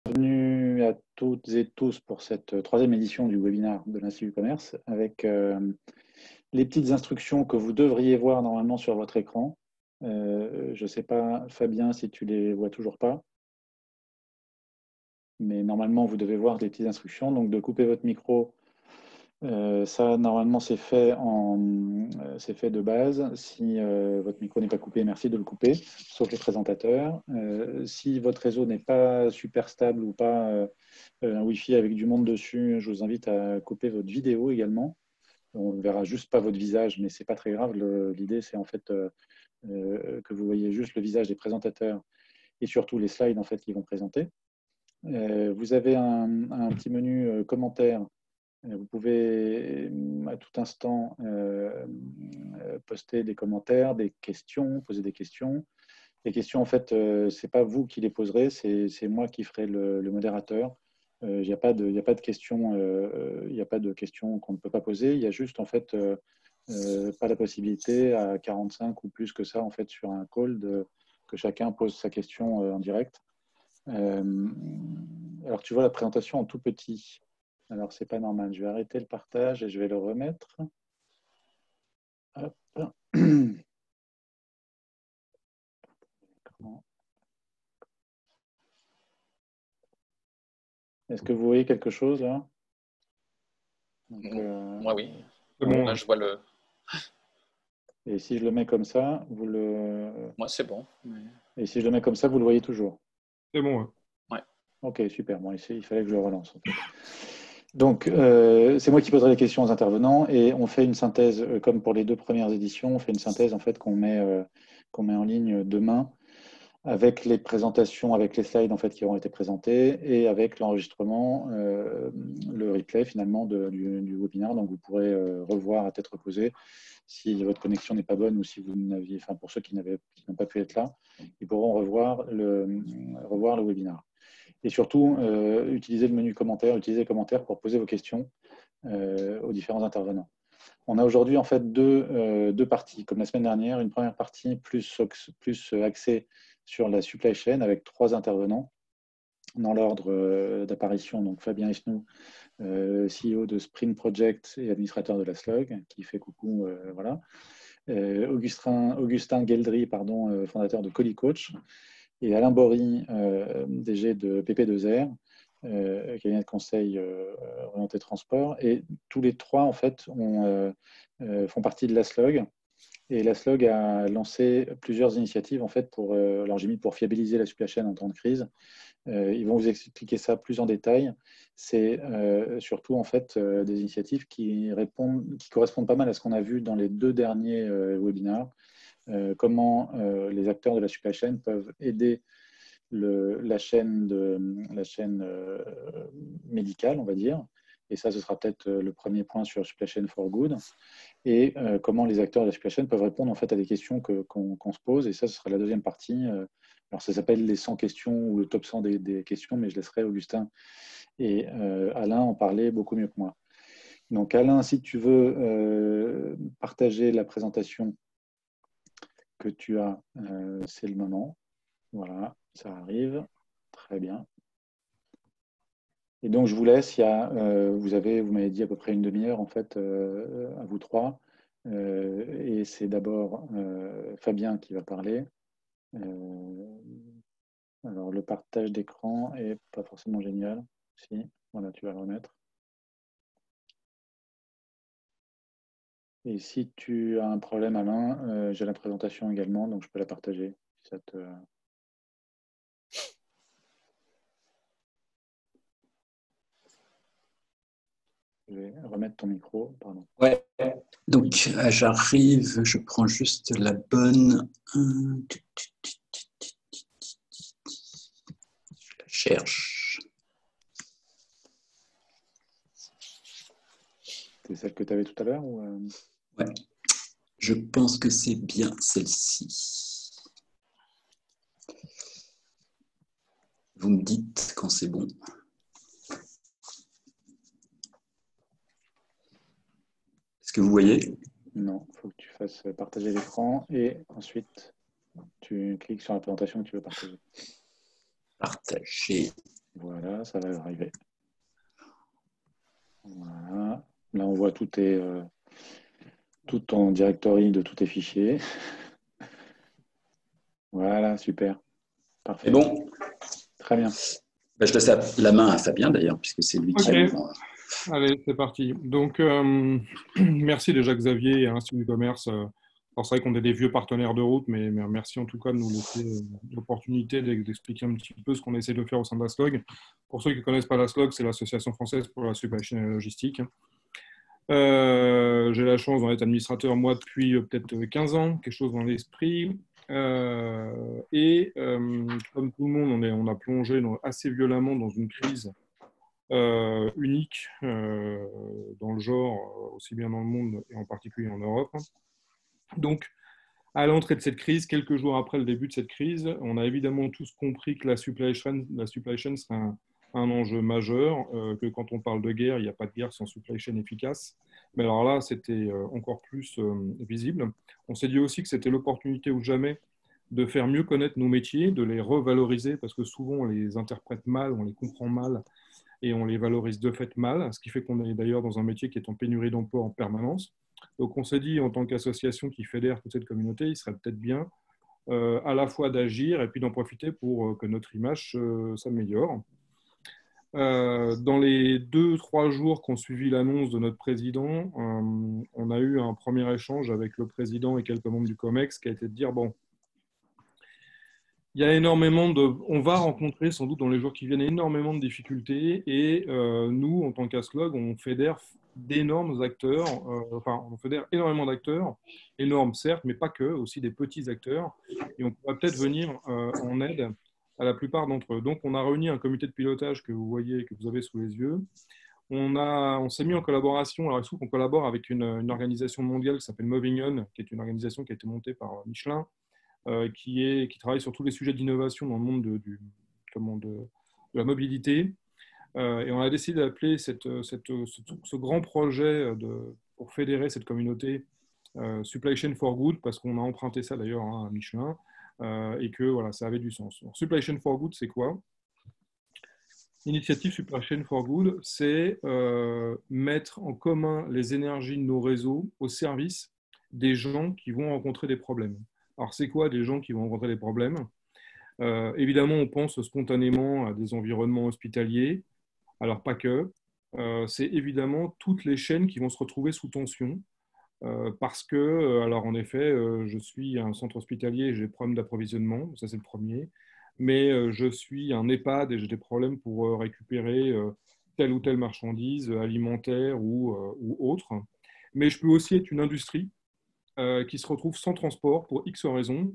Bienvenue à toutes et tous pour cette troisième édition du webinaire de l'Institut du Commerce avec les petites instructions que vous devriez voir normalement sur votre écran. Je ne sais pas, Fabien, si tu les vois toujours pas, mais normalement, vous devez voir les petites instructions. Donc, de couper votre micro, ça, normalement, c'est fait de base. Si votre micro n'est pas coupé, merci de le couper, sauf les présentateurs. Si votre réseau n'est pas super stable ou pas un Wi-Fi avec du monde dessus, je vous invite à couper votre vidéo également. On ne verra juste pas votre visage, mais ce n'est pas très grave. L'idée, c'est en fait que vous voyez juste le visage des présentateurs et surtout les slides en fait, qu'ils vont présenter. Vous avez un petit menu commentaires. Vous pouvez à tout instant poster des commentaires, des questions, poser des questions. Les questions, en fait, ce n'est pas vous qui les poserez, c'est moi qui ferai le modérateur. Il n'y a pas de questions, il n'y a pas de questions qu'on ne peut pas poser. Il y a juste, en fait, pas la possibilité à 45 ou plus que ça, en fait, sur un call, que chacun pose sa question en direct. Alors, tu vois la présentation en tout petit. Alors, c'est pas normal. Je vais arrêter le partage et je vais le remettre. Hop. Est-ce que vous voyez quelque chose là? Donc, moi, oui. Bon. Là, je vois le... Et si je le mets comme ça, vous le... Moi, c'est bon. Mais... Et si je le mets comme ça, vous le voyez toujours? C'est bon. Ouais. Ok, super. Bon, ici, il fallait que je le relance. En fait. Donc, c'est moi qui poserai les questions aux intervenants et on fait une synthèse, comme pour les deux premières éditions, on fait une synthèse en fait qu'on met en ligne demain avec les présentations, avec les slides en fait qui auront été présentés et avec l'enregistrement, le replay finalement du webinaire. Donc, vous pourrez revoir à tête reposée si votre connexion n'est pas bonne ou si vous n'aviez, enfin pour ceux qui n'ont pas pu être là, ils pourront revoir le webinaire. Et surtout, utilisez le menu commentaires, utilisez les commentaires pour poser vos questions aux différents intervenants. On a aujourd'hui en fait deux parties, comme la semaine dernière, une première partie plus axée sur la supply chain avec 3 intervenants dans l'ordre d'apparition. Donc Fabien Esnou, CEO de Sprint Project et administrateur de la Slug, qui fait coucou, voilà. Augustin Geldry, fondateur de Collie Coach, et Alain Bory, DG de PP2R, cabinet de conseil orienté transport. Et tous les 3, en fait, font partie de la Slug. Et la Slug a lancé plusieurs initiatives, en fait, alors j'ai mis pour fiabiliser la supply chain en temps de crise. Ils vont vous expliquer ça plus en détail. C'est surtout, en fait, des initiatives qui correspondent pas mal à ce qu'on a vu dans les 2 derniers webinaires. Comment les acteurs de la supply chain peuvent aider la chaîne médicale, on va dire. Et ça, ce sera peut-être le premier point sur Supply Chain for Good. Et comment les acteurs de la supply chain peuvent répondre en fait à des questions qu'on se pose. Et ça, ce sera la deuxième partie. Alors, ça s'appelle les 100 questions ou le top 100 des questions, mais je laisserai Augustin et Alain en parler beaucoup mieux que moi. Donc, Alain, si tu veux partager la présentation que tu as, c'est le moment. Voilà, ça arrive. Très bien. Et donc, je vous laisse. Vous m'avez dit à peu près une demi-heure, en fait, à vous 3. Et c'est d'abord Fabien qui va parler. Alors, le partage d'écran est pas forcément génial. Si, voilà, tu vas le remettre. Et si tu as un problème, Alain, j'ai la présentation également, donc je peux la partager. Si ça te... Je vais remettre ton micro, pardon. Ouais, donc j'arrive, je prends juste la bonne. Je la cherche. C'est celle que tu avais tout à l'heure ou Ouais, je pense que c'est bien celle-ci. Vous me dites quand c'est bon. Est-ce que vous voyez? Non, il faut que tu fasses partager l'écran et ensuite tu cliques sur la présentation que tu veux partager. Partager. Voilà, ça va arriver. Voilà. Là, on voit tout ton directory de tous tes fichiers. Voilà, super. Parfait. C'est bon. Très bien. Ben, je laisse la main à Fabien d'ailleurs, puisque c'est lui qui... Ok. Allez, c'est parti. Donc, merci déjà Xavier et à l'Institut du commerce. Alors, c'est vrai qu'on est des vieux partenaires de route, mais merci en tout cas de nous laisser l'opportunité d'expliquer un petit peu ce qu'on essaie de faire au sein de la SLOG. Pour ceux qui ne connaissent pas la SLOG, c'est l'Association française pour la supply chain et la logistique. J'ai la chance d'en être administrateur, moi, depuis peut-être 15 ans, quelque chose dans l'esprit. Comme tout le monde, on a plongé assez violemment dans une crise unique dans le genre, aussi bien dans le monde et en particulier en Europe. Donc, à l'entrée de cette crise, quelques jours après le début de cette crise, on a évidemment tous compris que la supply chain serait un enjeu majeur, que quand on parle de guerre, il n'y a pas de guerre sans supply chain efficace. Mais alors là, c'était encore plus visible. On s'est dit aussi que c'était l'opportunité ou jamais de faire mieux connaître nos métiers, de les revaloriser, parce que souvent on les interprète mal, on les comprend mal, et on les valorise de fait mal, ce qui fait qu'on est d'ailleurs dans un métier qui est en pénurie d'emploi en permanence. Donc on s'est dit, en tant qu'association qui fédère toute cette communauté, il serait peut-être bien à la fois d'agir et puis d'en profiter pour que notre image s'améliore. Dans les 2-3 jours qui ont suivi l'annonce de notre président, on a eu un premier échange avec le président et quelques membres du COMEX qui a été de dire, bon, il y a on va rencontrer sans doute dans les jours qui viennent énormément de difficultés et nous, en tant qu'ASLOG, on fédère d'énormes acteurs, on fédère énormément d'acteurs, énormes certes, mais pas que, aussi des petits acteurs, et on pourra peut-être venir en aide à la plupart d'entre eux. Donc, on a réuni un comité de pilotage que vous voyez, que vous avez sous les yeux. On s'est mis en collaboration, alors il se trouve qu'on collabore avec une organisation mondiale qui s'appelle Moving On, qui est une organisation qui a été montée par Michelin, qui travaille sur tous les sujets d'innovation dans le monde de la mobilité. Et on a décidé d'appeler ce grand projet pour fédérer cette communauté Supply Chain for Good, parce qu'on a emprunté ça d'ailleurs à Michelin, et que voilà, ça avait du sens. Alors, Supply Chain for Good, c'est quoi? L'initiative Supply Chain for Good, c'est mettre en commun les énergies de nos réseaux au service des gens qui vont rencontrer des problèmes. Alors, c'est quoi des gens qui vont rencontrer des problèmes? Évidemment, on pense spontanément à des environnements hospitaliers. Alors, pas que. C'est évidemment toutes les chaînes qui vont se retrouver sous tension. Parce que, alors en effet, je suis un centre hospitalier et j'ai des problèmes d'approvisionnement, ça c'est le premier. Mais je suis un EHPAD et j'ai des problèmes pour récupérer telle ou telle marchandise alimentaire ou autre. Mais je peux aussi être une industrie qui se retrouve sans transport pour X raisons,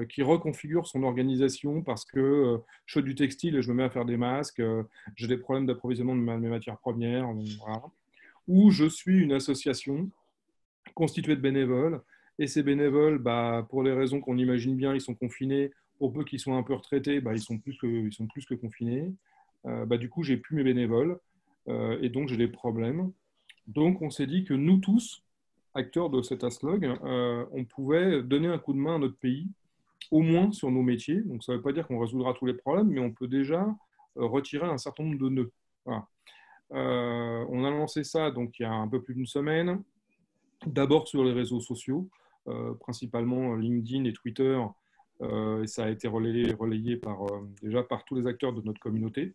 qui reconfigure son organisation parce que je fais du textile et je me mets à faire des masques, j'ai des problèmes d'approvisionnement de mes matières premières, voilà. Ou je suis une association constituée de bénévoles, et ces bénévoles, bah, pour les raisons qu'on imagine bien, ils sont confinés, pour peu qu'ils soient un peu retraités, bah, ils sont plus que confinés. Bah, du coup, j'ai plus mes bénévoles, et donc j'ai des problèmes. Donc on s'est dit que nous tous, acteurs de cet ASLOG, on pouvait donner un coup de main à notre pays, au moins sur nos métiers. Donc ça ne veut pas dire qu'on résoudra tous les problèmes, mais on peut déjà retirer un certain nombre de nœuds. Voilà. On a lancé ça donc, il y a un peu plus d'une semaine, d'abord sur les réseaux sociaux, principalement LinkedIn et Twitter, et ça a été relayé déjà par tous les acteurs de notre communauté.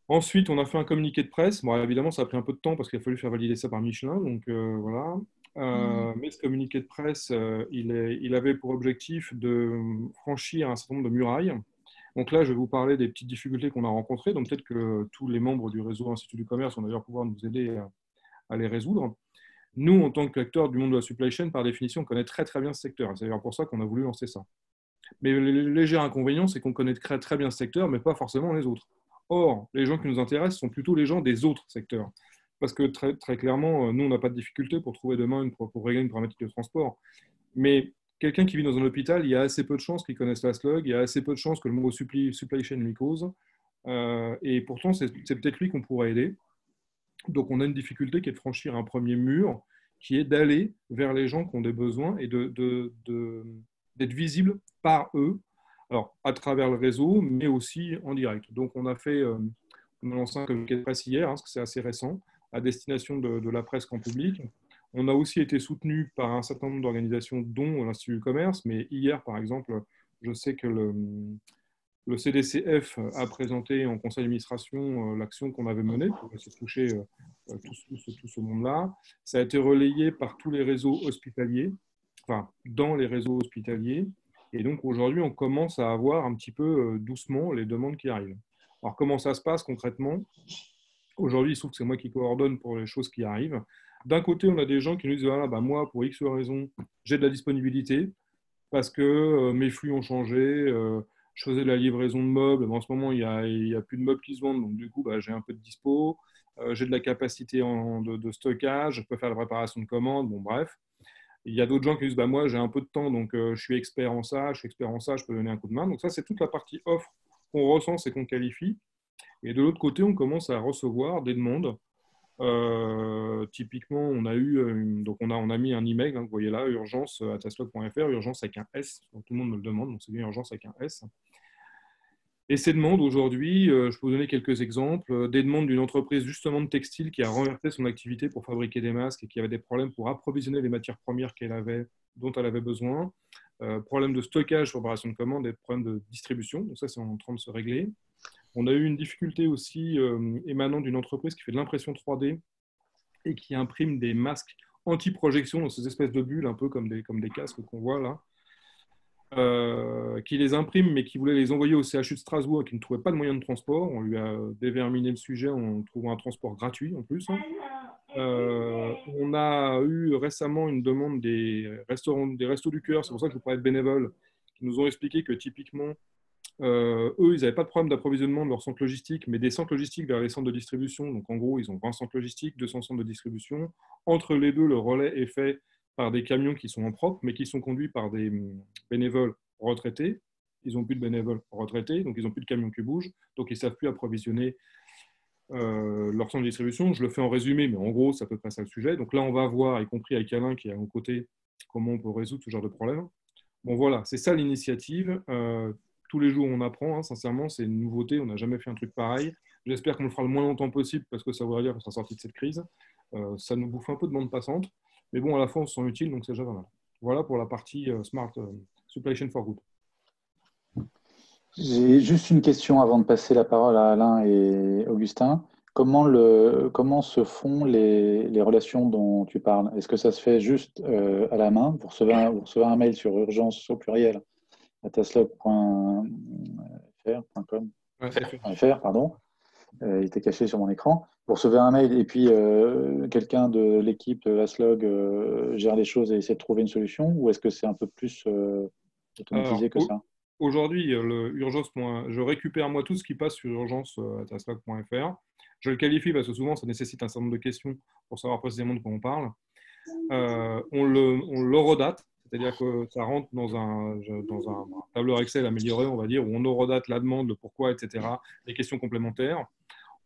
Ensuite, on a fait un communiqué de presse. Bon, évidemment, ça a pris un peu de temps parce qu'il a fallu faire valider ça par Michelin. Donc, voilà. Mais ce communiqué de presse, il avait pour objectif de franchir un certain nombre de murailles. Donc là, je vais vous parler des petites difficultés qu'on a rencontrées. Donc peut-être que tous les membres du réseau Institut du commerce vont d'ailleurs pouvoir nous aider à les résoudre. Nous, en tant qu'acteurs du monde de la supply chain, par définition, on connaît très très bien ce secteur. C'est d'ailleurs pour ça qu'on a voulu lancer ça. Mais le léger inconvénient, c'est qu'on connaît très très bien ce secteur, mais pas forcément les autres. Or, les gens qui nous intéressent sont plutôt les gens des autres secteurs. Parce que très, très clairement, nous, on n'a pas de difficulté pour trouver demain pour régler une problématique de transport. Mais quelqu'un qui vit dans un hôpital, il y a assez peu de chances qu'il connaisse la SLOG, il y a assez peu de chances que le mot supply chain lui cause. Et pourtant, c'est peut-être lui qu'on pourrait aider. Donc, on a une difficulté qui est de franchir un premier mur, qui est d'aller vers les gens qui ont des besoins et d'être visible par eux, Alors, à travers le réseau, mais aussi en direct. Donc, on a lancé un communiqué de presse hier, parce que c'est assez récent, à destination de la presse grand public. On a aussi été soutenu par un certain nombre d'organisations, dont l'Institut du commerce. Mais hier, par exemple, je sais que le CDCF a présenté en conseil d'administration l'action qu'on avait menée pour essayer de toucher tout ce monde-là. Ça a été relayé par tous les réseaux hospitaliers, enfin, dans les réseaux hospitaliers. Et donc, aujourd'hui, on commence à avoir un petit peu doucement les demandes qui arrivent. Alors, comment ça se passe concrètement? Aujourd'hui, il se trouve que c'est moi qui coordonne pour les choses qui arrivent. D'un côté, on a des gens qui nous disent, voilà, bah, moi, pour X raison, j'ai de la disponibilité parce que mes flux ont changé. Je faisais de la livraison de meubles. En ce moment, il y a plus de meubles qui se vendent. Donc, du coup, bah, j'ai un peu de dispo. J'ai de la capacité de stockage. Je peux faire la préparation de commandes. Bon, bref. Il y a d'autres gens qui disent, bah, moi, j'ai un peu de temps, donc je suis expert en ça, je peux donner un coup de main. Donc ça, c'est toute la partie offre qu'on recense et qu'on qualifie. Et de l'autre côté, on commence à recevoir des demandes. Typiquement, on a eu, donc on a mis un email, hein, vous voyez là, urgence@taslog.fr, urgence avec un S, donc tout le monde me le demande, donc c'est bien urgence avec un S. Et ces demandes aujourd'hui, je peux vous donner quelques exemples, des demandes d'une entreprise justement de textile qui a renversé son activité pour fabriquer des masques et qui avait des problèmes pour approvisionner les matières premières dont elle avait besoin, problèmes de stockage, préparation de commandes et problèmes de distribution, donc ça c'est en train de se régler. On a eu une difficulté aussi émanant d'une entreprise qui fait de l'impression 3D et qui imprime des masques anti-projection dans ces espèces de bulles, un peu comme des casques qu'on voit là, qui les imprime mais qui voulait les envoyer au CHU de Strasbourg et qui ne trouvait pas de moyen de transport. On lui a déverminé le sujet en trouvant un transport gratuit en plus. On a eu récemment une demande des Restos du Cœur, c'est pour ça que je vous parlais de bénévoles, qui nous ont expliqué que typiquement, eux, ils n'avaient pas de problème d'approvisionnement de leur centre logistique, mais des centres logistiques vers les centres de distribution. Donc, en gros, ils ont 20 centres logistiques, 200 centres de distribution. Entre les deux, le relais est fait par des camions qui sont en propre, mais qui sont conduits par des bénévoles retraités. Ils n'ont plus de bénévoles retraités, donc ils n'ont plus de camions qui bougent. Donc, ils ne savent plus approvisionner leur centre de distribution. Je le fais en résumé, mais en gros, c'est à peu près ça le sujet. Donc là, on va voir, y compris avec Alain qui est à mon côté, comment on peut résoudre ce genre de problème. Bon, voilà, c'est ça l'initiative. Tous les jours, on apprend. Hein, sincèrement, c'est une nouveauté. On n'a jamais fait un truc pareil. J'espère qu'on le fera le moins longtemps possible parce que ça voudrait dire qu'on sera sorti de cette crise. Ça nous bouffe un peu de bande passante. Mais bon, à la fin, on se sent utile, donc c'est déjà pas mal. Voilà pour la partie Smart Supply Chain for Good. J'ai juste une question avant de passer la parole à Alain et Augustin. Comment se font les relations dont tu parles? Est-ce que ça se fait juste à la main? Vous recevez un mail sur urgence au pluriel taslog.fr, pardon. Il était caché sur mon écran. Vous recevez un mail et puis quelqu'un de l'équipe de Taslog gère les choses et essaie de trouver une solution, ou est-ce que c'est un peu plus automatisé que ça? Aujourd'hui, je récupère moi tout ce qui passe sur urgence@taslog.fr. Je le qualifie parce que souvent ça nécessite un certain nombre de questions pour savoir précisément de quoi on parle. On le redate, c'est-à-dire que ça rentre dans un tableur Excel amélioré, on va dire, où on redate la demande, le pourquoi, etc., les questions complémentaires.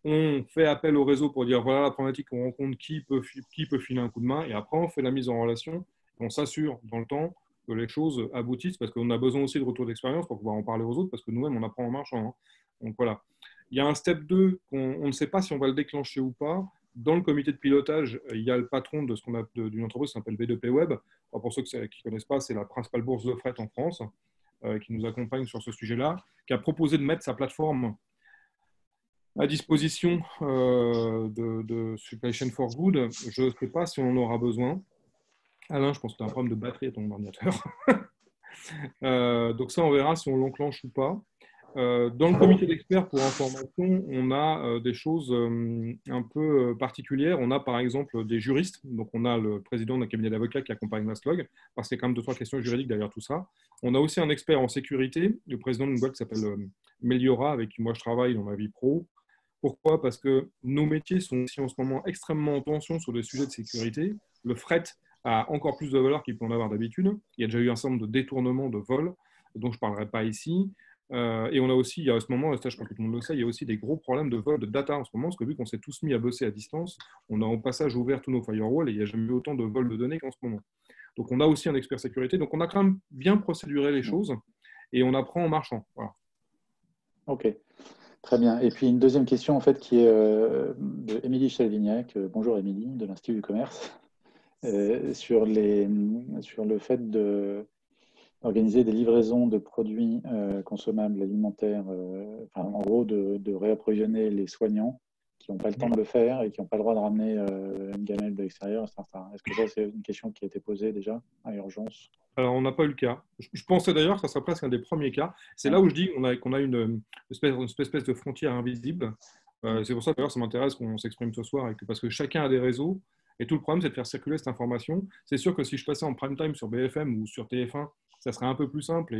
On fait appel au réseau pour dire voilà la problématique qu'on rencontre, qui peut filer un coup de main, et après on fait la mise en relation. On s'assure dans le temps que les choses aboutissent, parce qu'on a besoin aussi de retour d'expérience pour pouvoir en parler aux autres, parce que nous-mêmes, on apprend en marchant. Hein. Donc voilà. Il y a un step 2 on ne sait pas si on va le déclencher ou pas. Dans le comité de pilotage, il y a le patron d'une entreprise qui s'appelle B2P Web. Alors pour ceux qui ne connaissent pas, c'est la principale bourse de fret en France, qui nous accompagne sur ce sujet-là, qui a proposé de mettre sa plateforme à disposition de Supply Chain for Good. Je ne sais pas si on en aura besoin. Alain, je pense que tu as un problème de batterie à ton ordinateur. Donc ça, on verra si on l'enclenche ou pas. Dans le comité d'experts pour information, on a des choses un peu particulières. On a par exemple des juristes. Donc on a le président d'un cabinet d'avocats qui accompagne Taslog, parce qu'il y a quand même 2-3 questions juridiques derrière tout ça. On a aussi un expert en sécurité, le président d'une boîte qui s'appelle Meliora, avec qui moi je travaille dans ma vie pro. Pourquoi? Parce que nos métiers sont aussi en ce moment extrêmement en tension sur des sujets de sécurité. Le fret a encore plus de valeur qu'il peut en avoir d'habitude. Il y a déjà eu un certain nombre de détournements de vols, dont je ne parlerai pas ici. Et on a aussi, il y a à ce moment, je crois que tout le monde le sait, il y a aussi des gros problèmes de vol de data en ce moment, parce que vu qu'on s'est tous mis à bosser à distance, on a au passage ouvert tous nos firewalls et il n'y a jamais eu autant de vols de données qu'en ce moment. Donc on a aussi un expert sécurité. Donc on a quand même bien procéduré les choses. et on apprend en marchant. Voilà. Ok, très bien. Et puis une deuxième question en fait qui est de Émilie Chalvignac. Bonjour Émilie, de l'Institut du commerce, sur le fait d'organiser des livraisons de produits consommables alimentaires, enfin, en gros de réapprovisionner les soignants qui n'ont pas le temps de le faire et qui n'ont pas le droit de ramener une gamelle de l'extérieur, etc. Est-ce que ça, c'est une question qui a été posée déjà à urgence? Alors, on n'a pas eu le cas. Je pensais d'ailleurs que ça serait presque un des premiers cas. C'est là où je dis qu'on a une espèce de frontière invisible. C'est pour ça d'ailleurs ça m'intéresse qu'on s'exprime ce soir, parce que chacun a des réseaux. Et tout le problème, c'est de faire circuler cette information. C'est sûr que si je passais en prime time sur BFM ou sur TF1, ça serait un peu plus simple.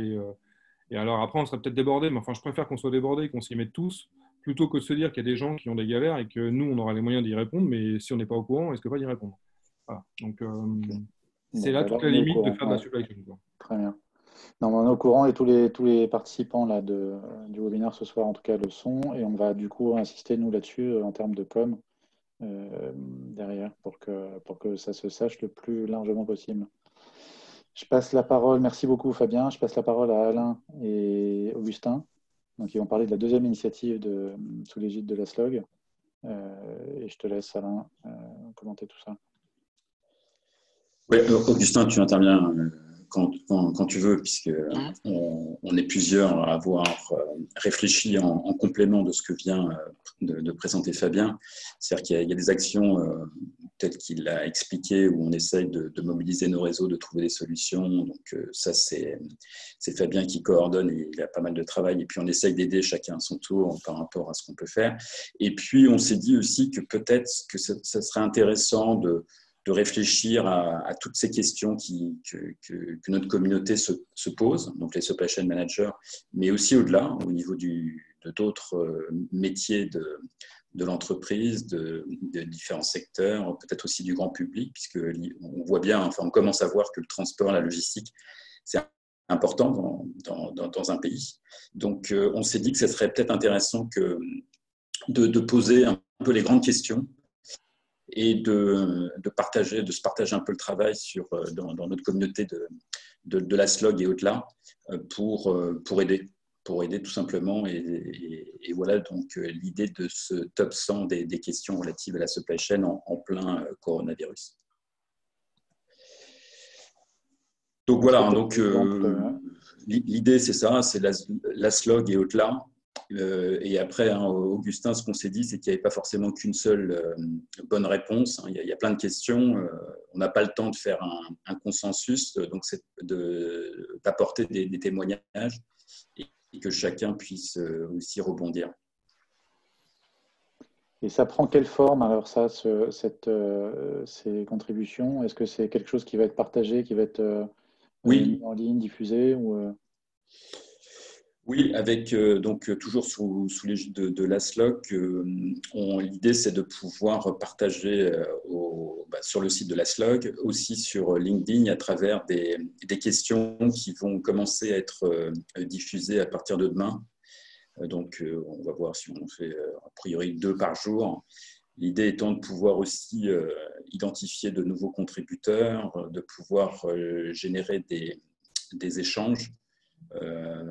Et alors après, on serait peut-être débordé. Mais enfin, je préfère qu'on soit débordé, qu'on s'y mette tous, plutôt que de se dire qu'il y a des gens qui ont des galères et que nous, on aura les moyens d'y répondre. Mais si on n'est pas au courant, est-ce que pas d'y répondre? Voilà. Donc, c'est là toute la limite de faire de la supply chain. Très bien. Non, on est au courant et tous les participants là, du webinaire ce soir, en tout cas, le sont. Et on va du coup insister, nous, là-dessus, en termes de com, derrière, pour que ça se sache le plus largement possible. Je passe la parole, merci beaucoup Fabien, je passe la parole à Alain et Augustin. Donc, ils vont parler de la deuxième initiative sous l'égide de la SLOG. Et je te laisse, Alain, commenter tout ça. Oui, Augustin, tu interviens quand tu veux, puisque on est plusieurs à avoir réfléchi en complément de ce que vient de présenter Fabien. C'est-à-dire qu'il y a des actions telles qu'il l'a expliqué où on essaye de mobiliser nos réseaux, de trouver des solutions. Donc ça, c'est Fabien qui coordonne et il a pas mal de travail. Et puis on essaye d'aider chacun à son tour par rapport à ce qu'on peut faire. Et puis on s'est dit aussi que peut-être que ça serait intéressant de réfléchir à toutes ces questions que notre communauté se pose, donc les supply chain managers, mais aussi au-delà, au niveau de d'autres métiers de l'entreprise, de différents secteurs, peut-être aussi du grand public, puisqu'on voit bien, enfin on commence à voir que le transport, la logistique, c'est important dans un pays. Donc on s'est dit que ce serait peut-être intéressant de poser un peu les grandes questions et de se partager un peu le travail dans notre communauté de la SLOG et au-delà pour aider tout simplement. Et voilà donc l'idée de ce top 100 des questions relatives à la supply chain en plein coronavirus. Donc voilà, l'idée c'est ça, c'est la SLOG et au-delà. Et après, Augustin, ce qu'on s'est dit, c'est qu'il n'y avait pas forcément qu'une seule bonne réponse. Il y a plein de questions. On n'a pas le temps de faire un consensus, donc c'est d'apporter des témoignages et que chacun puisse aussi rebondir. Et ça prend quelle forme alors ça, ces contributions? Est-ce que c'est quelque chose qui va être partagé, qui va être mis en ligne, diffusé ou Oui, avec donc toujours sous l'égide de l'ASLOC, l'idée c'est de pouvoir partager sur le site de l'ASLOC, aussi sur LinkedIn à travers des questions qui vont commencer à être diffusées à partir de demain. Donc on va voir si on fait a priori 2 par jour. L'idée étant de pouvoir aussi identifier de nouveaux contributeurs, de pouvoir générer des échanges.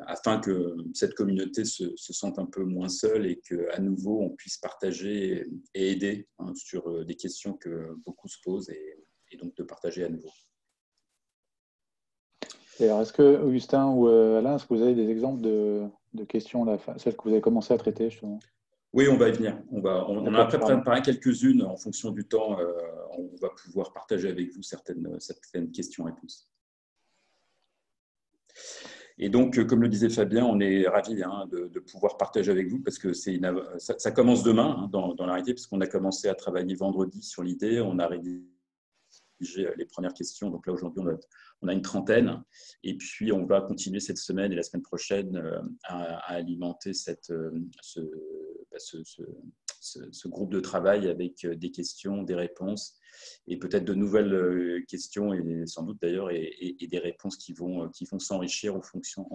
Afin que cette communauté se sente un peu moins seule et qu'à nouveau on puisse partager et aider sur des questions que beaucoup se posent et donc de partager à nouveau. Et alors, est-ce que Augustin ou Alain, est-ce que vous avez des exemples de questions, là, celles que vous avez commencé à traiter justement? Oui, on va y venir. On a après préparé quelques-unes en fonction du temps. On va pouvoir partager avec vous certaines questions-réponses. Et donc, comme le disait Fabien, on est ravis de pouvoir partager avec vous parce que ça commence demain dans la réalité, puisqu'on a commencé à travailler vendredi sur l'idée. On a rédigé les premières questions. Donc là, aujourd'hui, on a une trentaine. Et puis, on va continuer cette semaine et la semaine prochaine à alimenter ce groupe de travail avec des questions, des réponses et peut-être de nouvelles questions et sans doute d'ailleurs et des réponses qui vont s'enrichir en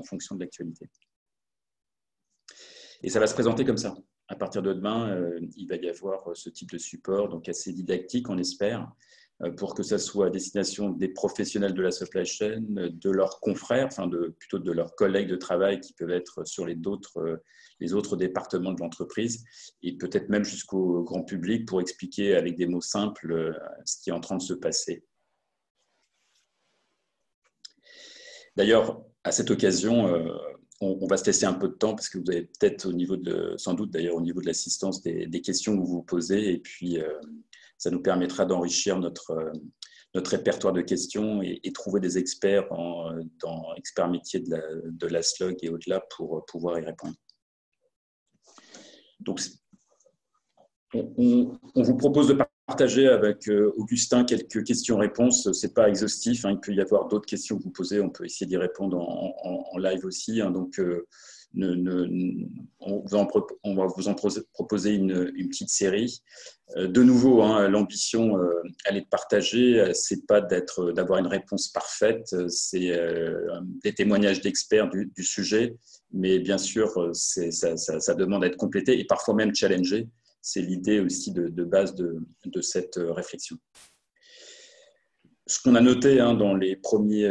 fonction de l'actualité. Et ça va se présenter comme ça. À partir de demain, il va y avoir ce type de support, donc assez didactique, on espère, pour que ça soit à destination des professionnels de la supply chain, de leurs confrères, plutôt de leurs collègues de travail qui peuvent être sur les autres départements de l'entreprise, et peut-être même jusqu'au grand public pour expliquer avec des mots simples ce qui est en train de se passer. D'ailleurs, à cette occasion, on va se laisser un peu de temps parce que vous avez peut-être sans doute d'ailleurs au niveau de l'assistance des questions que vous vous posez, et puis ça nous permettra d'enrichir notre répertoire de questions et trouver des experts dans experts métiers de la SLOG et au-delà pour pouvoir y répondre. Donc, on vous propose de partager avec Augustin quelques questions-réponses. Ce n'est pas exhaustif, hein, il peut y avoir d'autres questions que vous posez, on peut essayer d'y répondre en live aussi. Hein, donc, on va vous en proposer une petite série. De nouveau, hein, l'ambition, elle est de partager, ce n'est pas d'avoir une réponse parfaite, c'est des témoignages d'experts du sujet, mais bien sûr, ça demande à être complété et parfois même challengé. C'est l'idée aussi de base de cette réflexion. Ce qu'on a noté dans les premiers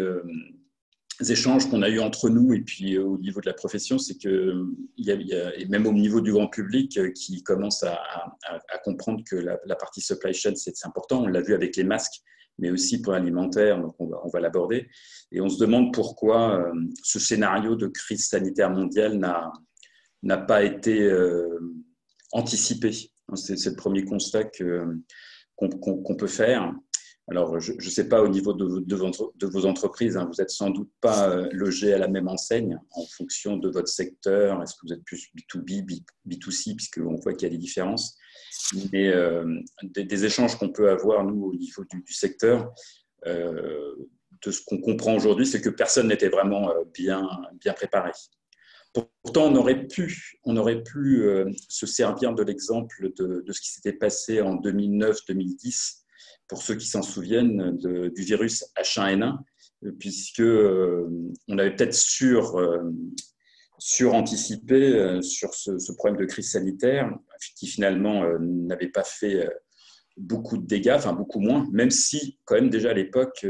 échanges qu'on a eus entre nous et puis au niveau de la profession, c'est qu'il y a, et même au niveau du grand public, qui commence à comprendre que la partie supply chain, c'est important. On l'a vu avec les masques, mais aussi pour l'alimentaire, donc on va l'aborder. Et on se demande pourquoi ce scénario de crise sanitaire mondiale n'a pas été anticipé. C'est le premier constat qu'on peut faire. Alors, je ne sais pas au niveau de vos entreprises, hein, vous n'êtes sans doute pas logés à la même enseigne en fonction de votre secteur. Est-ce que vous êtes plus B2B, B2C, puisqu'on voit qu'il y a des différences. Mais des échanges qu'on peut avoir, nous, au niveau du secteur, de ce qu'on comprend aujourd'hui, c'est que personne n'était vraiment bien préparé. Pourtant, on aurait pu se servir de l'exemple de ce qui s'était passé en 2009-2010, pour ceux qui s'en souviennent, du virus H1N1, puisque on avait peut-être suranticipé sur ce problème de crise sanitaire, qui finalement n'avait pas fait beaucoup de dégâts, enfin beaucoup moins, même si quand même déjà à l'époque,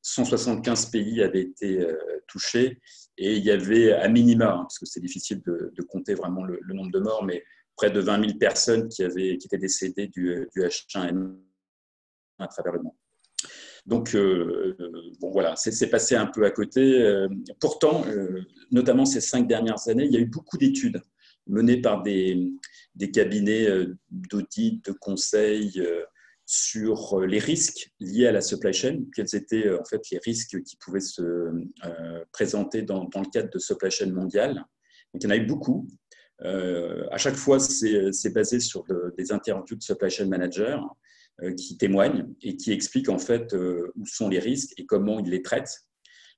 175 pays avaient été touchés, et il y avait à minima, parce que c'est difficile de compter vraiment le nombre de morts, mais près de 20 000 personnes qui étaient décédées du H1N1 à travers le monde. Donc, bon, voilà, c'est passé un peu à côté. Pourtant, notamment ces 5 dernières années, il y a eu beaucoup d'études menées par des cabinets d'audit, de conseil sur les risques liés à la supply chain, quels étaient en fait les risques qui pouvaient se présenter dans le cadre de supply chain mondiale. Donc, il y en a eu beaucoup. À chaque fois, c'est basé sur des interviews de supply chain managers qui témoignent et qui expliquent en fait où sont les risques et comment ils les traitent.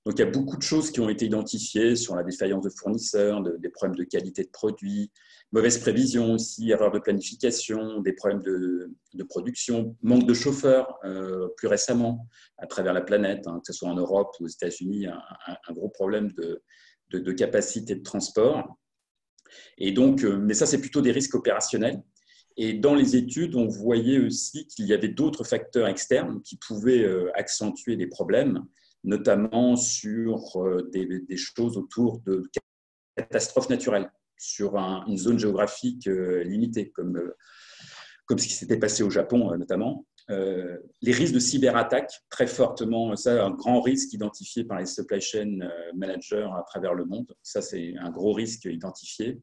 Donc, il y a beaucoup de choses qui ont été identifiées sur la défaillance de fournisseurs, des problèmes de qualité de produits, mauvaise prévision aussi, erreur de planification, des problèmes de production, manque de chauffeurs plus récemment à travers la planète, hein, que ce soit en Europe ou aux États-Unis, un gros problème de capacité de transport. Et donc, mais ça, c'est plutôt des risques opérationnels. Et dans les études, on voyait aussi qu'il y avait d'autres facteurs externes qui pouvaient accentuer les problèmes, notamment sur des choses autour de catastrophes naturelles, sur une zone géographique limitée, comme ce qui s'était passé au Japon notamment. Les risques de cyberattaques, très fortement, ça, un grand risque identifié par les supply chain managers à travers le monde. Ça, c'est un gros risque identifié.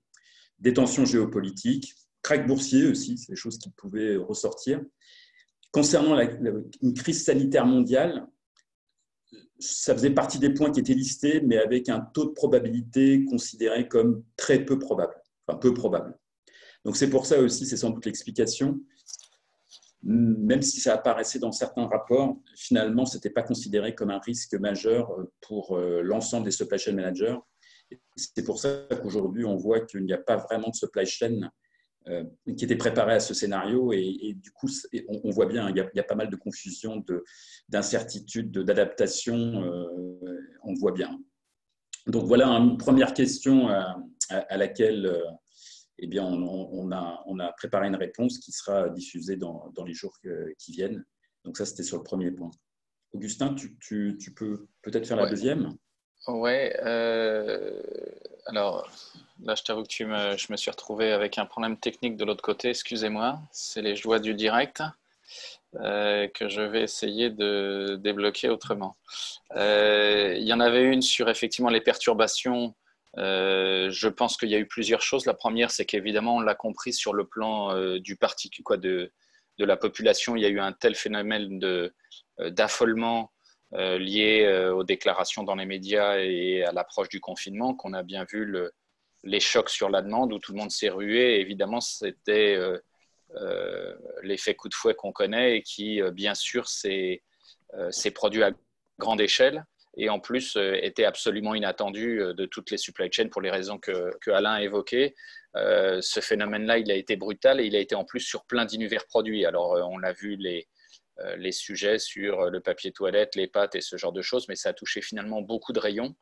Des tensions géopolitiques, crack boursier aussi, c'est des choses qui pouvaient ressortir. Concernant une crise sanitaire mondiale, ça faisait partie des points qui étaient listés, mais avec un taux de probabilité considéré comme très peu probable, enfin peu probable. Donc c'est pour ça aussi, c'est sans doute l'explication, même si ça apparaissait dans certains rapports, finalement, ce n'était pas considéré comme un risque majeur pour l'ensemble des supply chain managers. C'est pour ça qu'aujourd'hui, on voit qu'il n'y a pas vraiment de supply chain qui était préparé à ce scénario, et du coup, on voit bien, il y a pas mal de confusion, d'incertitude, d'adaptation, on le voit bien. Donc voilà une première question à laquelle eh bien, on a préparé une réponse qui sera diffusée dans les jours qui viennent. Donc ça, c'était sur le premier point. Augustin, tu peux peut-être faire la deuxième? Ouais. Alors, là, je t'avoue que je me suis retrouvé avec un problème technique de l'autre côté. Excusez-moi. C'est les joies du direct que je vais essayer de débloquer autrement. Il y en avait une sur effectivement les perturbations. Je pense qu'il y a eu plusieurs choses. La première, c'est qu'évidemment, on l'a compris sur le plan de la population, il y a eu un tel phénomène d'affolement lié aux déclarations dans les médias et à l'approche du confinement qu'on a bien vu les chocs sur la demande où tout le monde s'est rué. Et évidemment, c'était l'effet coup de fouet qu'on connaît et qui, bien sûr, s'est produit à grande échelle et en plus était absolument inattendu de toutes les supply chains pour les raisons que Alain a évoquées. Ce phénomène-là, il a été brutal et il a été en plus sur plein d'univers produits. Alors, on a vu les sujets sur le papier toilette, les pâtes et ce genre de choses, mais ça a touché finalement beaucoup de rayons,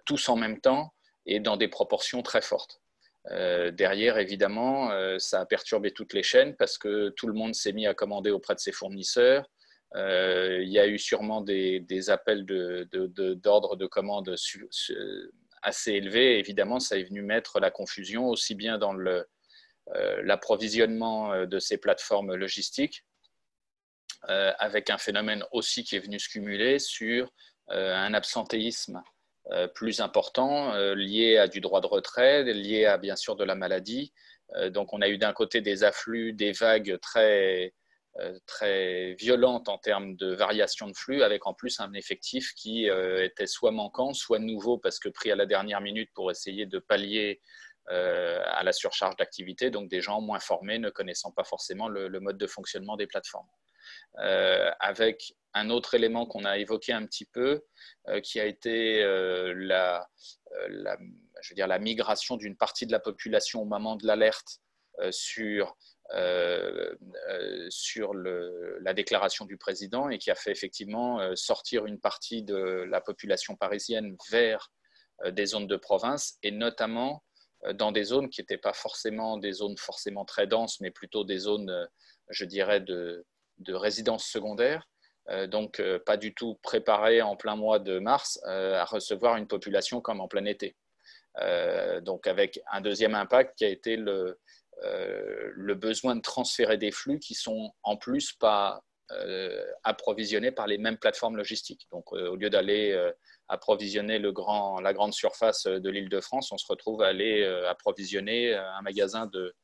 tous en même temps et dans des proportions très fortes. Derrière, évidemment, ça a perturbé toutes les chaînes parce que tout le monde s'est mis à commander auprès de ses fournisseurs. Il y a eu sûrement des appels d'ordre de commande assez élevés. Évidemment, ça est venu mettre la confusion aussi bien dans l'approvisionnement de ces plateformes logistiques, avec un phénomène aussi qui est venu se cumuler sur un absentéisme plus important lié à du droit de retrait, lié à bien sûr de la maladie. Donc on a eu d'un côté des afflux, des vagues très violentes en termes de variation de flux, avec en plus un effectif qui était soit manquant, soit nouveau parce que pris à la dernière minute pour essayer de pallier à la surcharge d'activité, donc des gens moins formés ne connaissant pas forcément le mode de fonctionnement des plateformes. Avec un autre élément qu'on a évoqué un petit peu, qui a été la migration d'une partie de la population au moment de l'alerte sur la déclaration du président et qui a fait effectivement sortir une partie de la population parisienne vers des zones de province et notamment dans des zones qui n'étaient pas forcément des zones forcément très denses, mais plutôt des zones, je dirais, de résidence secondaire, donc pas du tout préparées en plein mois de mars à recevoir une population comme en plein été. Donc avec un deuxième impact qui a été le besoin de transférer des flux qui sont en plus pas approvisionnés par les mêmes plateformes logistiques. Donc au lieu d'aller approvisionner la grande surface de l'Île-de-France, on se retrouve à aller approvisionner un magasin de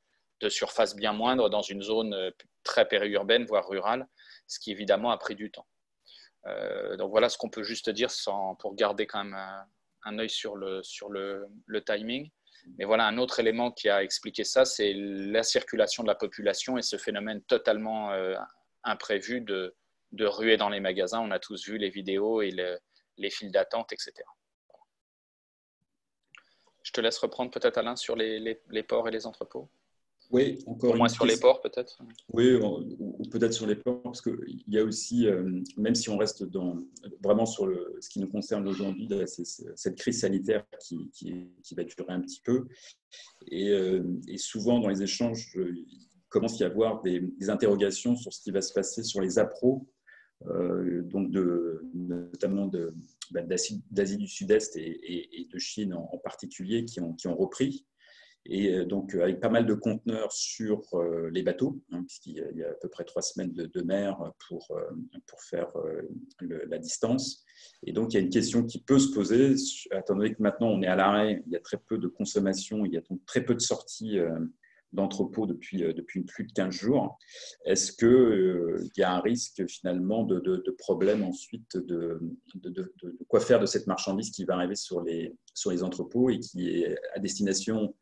surface bien moindre dans une zone très périurbaine, voire rurale, ce qui évidemment a pris du temps. Donc voilà ce qu'on peut juste dire pour garder quand même un œil sur le timing. Mais voilà, un autre élément qui a expliqué ça, c'est la circulation de la population et ce phénomène totalement imprévu de ruée dans les magasins. On a tous vu les vidéos et les files d'attente, etc. Je te laisse reprendre peut-être, Alain, sur les ports et les entrepôts. Oui, encore au moins sur les ports, peut-être. Oui, ou peut-être sur les ports, parce qu'il y a aussi, même si on reste vraiment sur ce qui nous concerne aujourd'hui, cette crise sanitaire qui va durer un petit peu. Et souvent, dans les échanges, il commence à y avoir des interrogations sur ce qui va se passer sur les appros, donc notamment d'Asie du Sud-Est et de Chine en particulier, qui ont repris. Et donc, avec pas mal de conteneurs sur les bateaux, puisqu'il y a à peu près 3 semaines de mer pour faire la distance. Et donc, il y a une question qui peut se poser, étant donné que maintenant on est à l'arrêt, il y a très peu de consommation, il y a donc très peu de sorties d'entrepôts depuis plus de 15 jours. Est-ce qu'il y a un risque finalement de problème ensuite de quoi faire de cette marchandise qui va arriver sur les entrepôts et qui est à destination,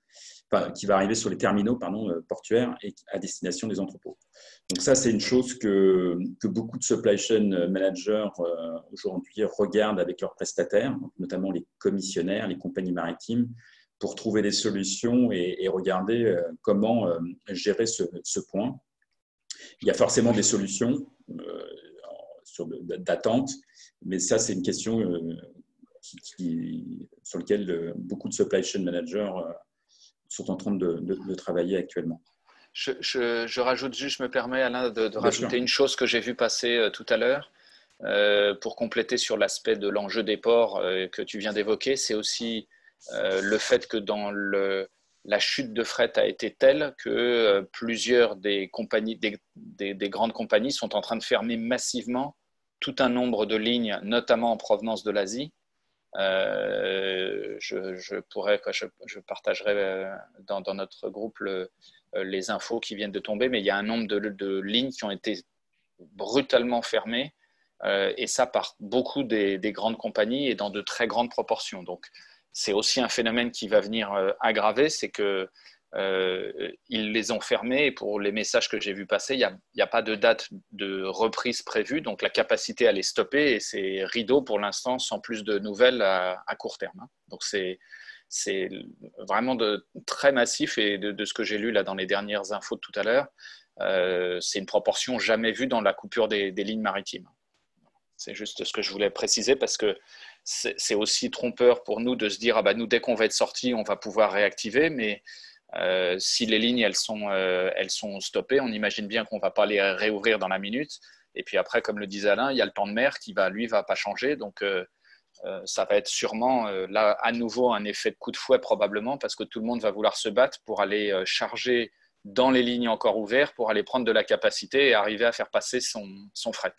qui va arriver sur les terminaux portuaires et à destination des entrepôts. Donc ça, c'est une chose que beaucoup de supply chain managers aujourd'hui regardent avec leurs prestataires, notamment les commissionnaires, les compagnies maritimes, pour trouver des solutions et regarder comment gérer ce point. Il y a forcément des solutions d'attente, mais ça, c'est une question sur laquelle beaucoup de supply chain managers sont en train de travailler actuellement. Je rajoute juste, je me permets, Alain, de rajouter une chose que j'ai vu passer tout à l'heure. Pour compléter sur l'aspect de l'enjeu des ports que tu viens d'évoquer, c'est aussi le fait que la chute de fret a été telle que plusieurs des compagnies, des grandes compagnies sont en train de fermer massivement tout un nombre de lignes, notamment en provenance de l'Asie. Je partagerai dans notre groupe les infos qui viennent de tomber, mais il y a un nombre de lignes qui ont été brutalement fermées, et ça par beaucoup des grandes compagnies et dans de très grandes proportions. Donc, c'est aussi un phénomène qui va venir aggraver, c'est que ils les ont fermés, et pour les messages que j'ai vus passer, il n'y a pas de date de reprise prévue, donc la capacité à les stopper, et c'est rideau pour l'instant, sans plus de nouvelles à court terme. Donc c'est vraiment très massif, et de ce que j'ai lu là dans les dernières infos de tout à l'heure, c'est une proportion jamais vue dans la coupure des lignes maritimes. C'est juste ce que je voulais préciser, parce que c'est aussi trompeur pour nous de se dire, ah bah, nous, dès qu'on va être sortis, on va pouvoir réactiver, mais si les lignes elles sont stoppées, on imagine bien qu'on ne va pas les réouvrir dans la minute. Et puis après, comme le disait Alain, il y a le temps de mer qui va pas changer. Donc ça va être sûrement là à nouveau un effet de coup de fouet probablement, parce que tout le monde va vouloir se battre pour aller charger dans les lignes encore ouvertes, pour aller prendre de la capacité et arriver à faire passer son fret.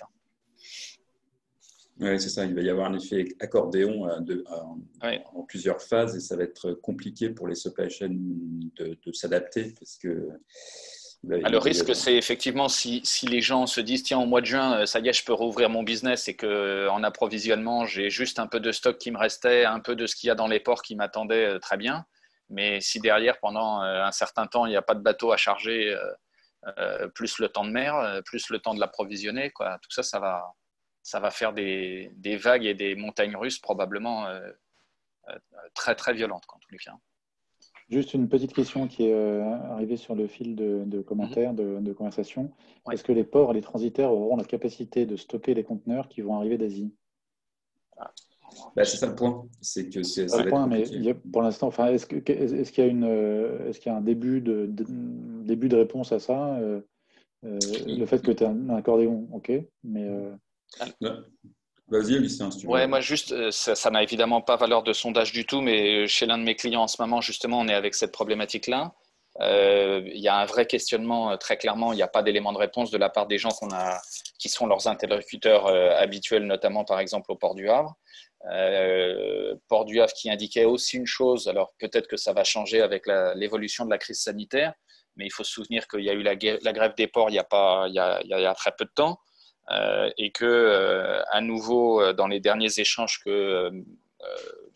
Oui, c'est ça. Il va y avoir un effet accordéon en plusieurs phases, et ça va être compliqué pour les supply chains de s'adapter, parce que le risque, c'est effectivement si les gens se disent, tiens, au mois de juin, ça y est, je peux rouvrir mon business, et qu'en approvisionnement, j'ai juste un peu de stock qui me restait, un peu de ce qu'il y a dans les ports qui m'attendait, très bien. Mais si derrière, pendant un certain temps, il n'y a pas de bateau à charger, plus le temps de mer, plus le temps de l'approvisionner, quoi, tout ça, ça va faire des vagues et des montagnes russes probablement très, très violentes, en tous les cas. Juste une petite question qui est arrivée sur le fil de commentaires, de conversation. Ouais. Est-ce que les ports et les transitaires auront la capacité de stocker les conteneurs qui vont arriver d'Asie? C'est ça le point. C'est que ça va être compliqué. Mais pour l'instant, enfin, est-ce qu'il y a un début de réponse à ça? Le fait que tu aies un accordéon, ok, mais Vas-y, Augustin, si tu veux. Ouais, moi juste, ça n'a évidemment pas valeur de sondage du tout, mais chez l'un de mes clients en ce moment, justement, on est avec cette problématique-là. Il y a un vrai questionnement, très clairement, il n'y a pas d'élément de réponse de la part des gens qui sont leurs interlocuteurs habituels, notamment par exemple au Port du Havre. Port du Havre qui indiquait aussi une chose, alors peut-être que ça va changer avec l'évolution de la crise sanitaire, mais il faut se souvenir qu'il y a eu la grève des ports il y a très peu de temps. Et que, à nouveau, dans les derniers échanges que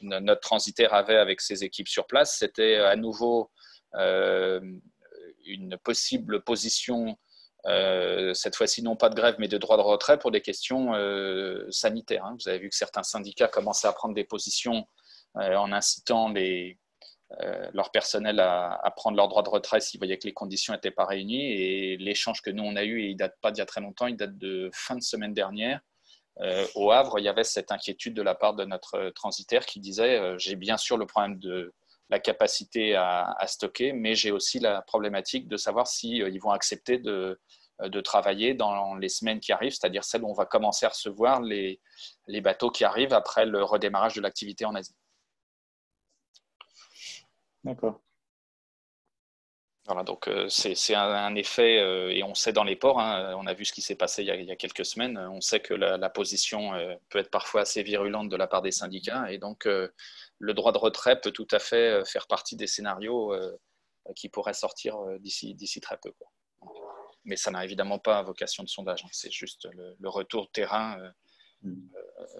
notre transitaire avait avec ses équipes sur place, c'était à nouveau une possible position, cette fois-ci non pas de grève, mais de droit de retrait pour des questions sanitaires. Vous avez vu que certains syndicats commençaient à prendre des positions en incitant leur personnel à prendre leur droit de retrait s'ils voyaient que les conditions n'étaient pas réunies. Et l'échange que nous, on a eu, et il ne date pas d'il y a très longtemps, il date de fin de semaine dernière. Au Havre, il y avait cette inquiétude de la part de notre transitaire qui disait j'ai bien sûr le problème de la capacité à stocker, mais j'ai aussi la problématique de savoir s'ils vont accepter de travailler dans les semaines qui arrivent, c'est-à-dire celles où on va commencer à recevoir les bateaux qui arrivent après le redémarrage de l'activité en Asie. D'accord. Voilà, donc c'est un effet, et on sait dans les ports, on a vu ce qui s'est passé il y a quelques semaines, on sait que la position peut être parfois assez virulente de la part des syndicats, et donc le droit de retrait peut tout à fait faire partie des scénarios qui pourraient sortir d'ici très peu, quoi. Mais ça n'a évidemment pas vocation de sondage, c'est juste le retour de terrain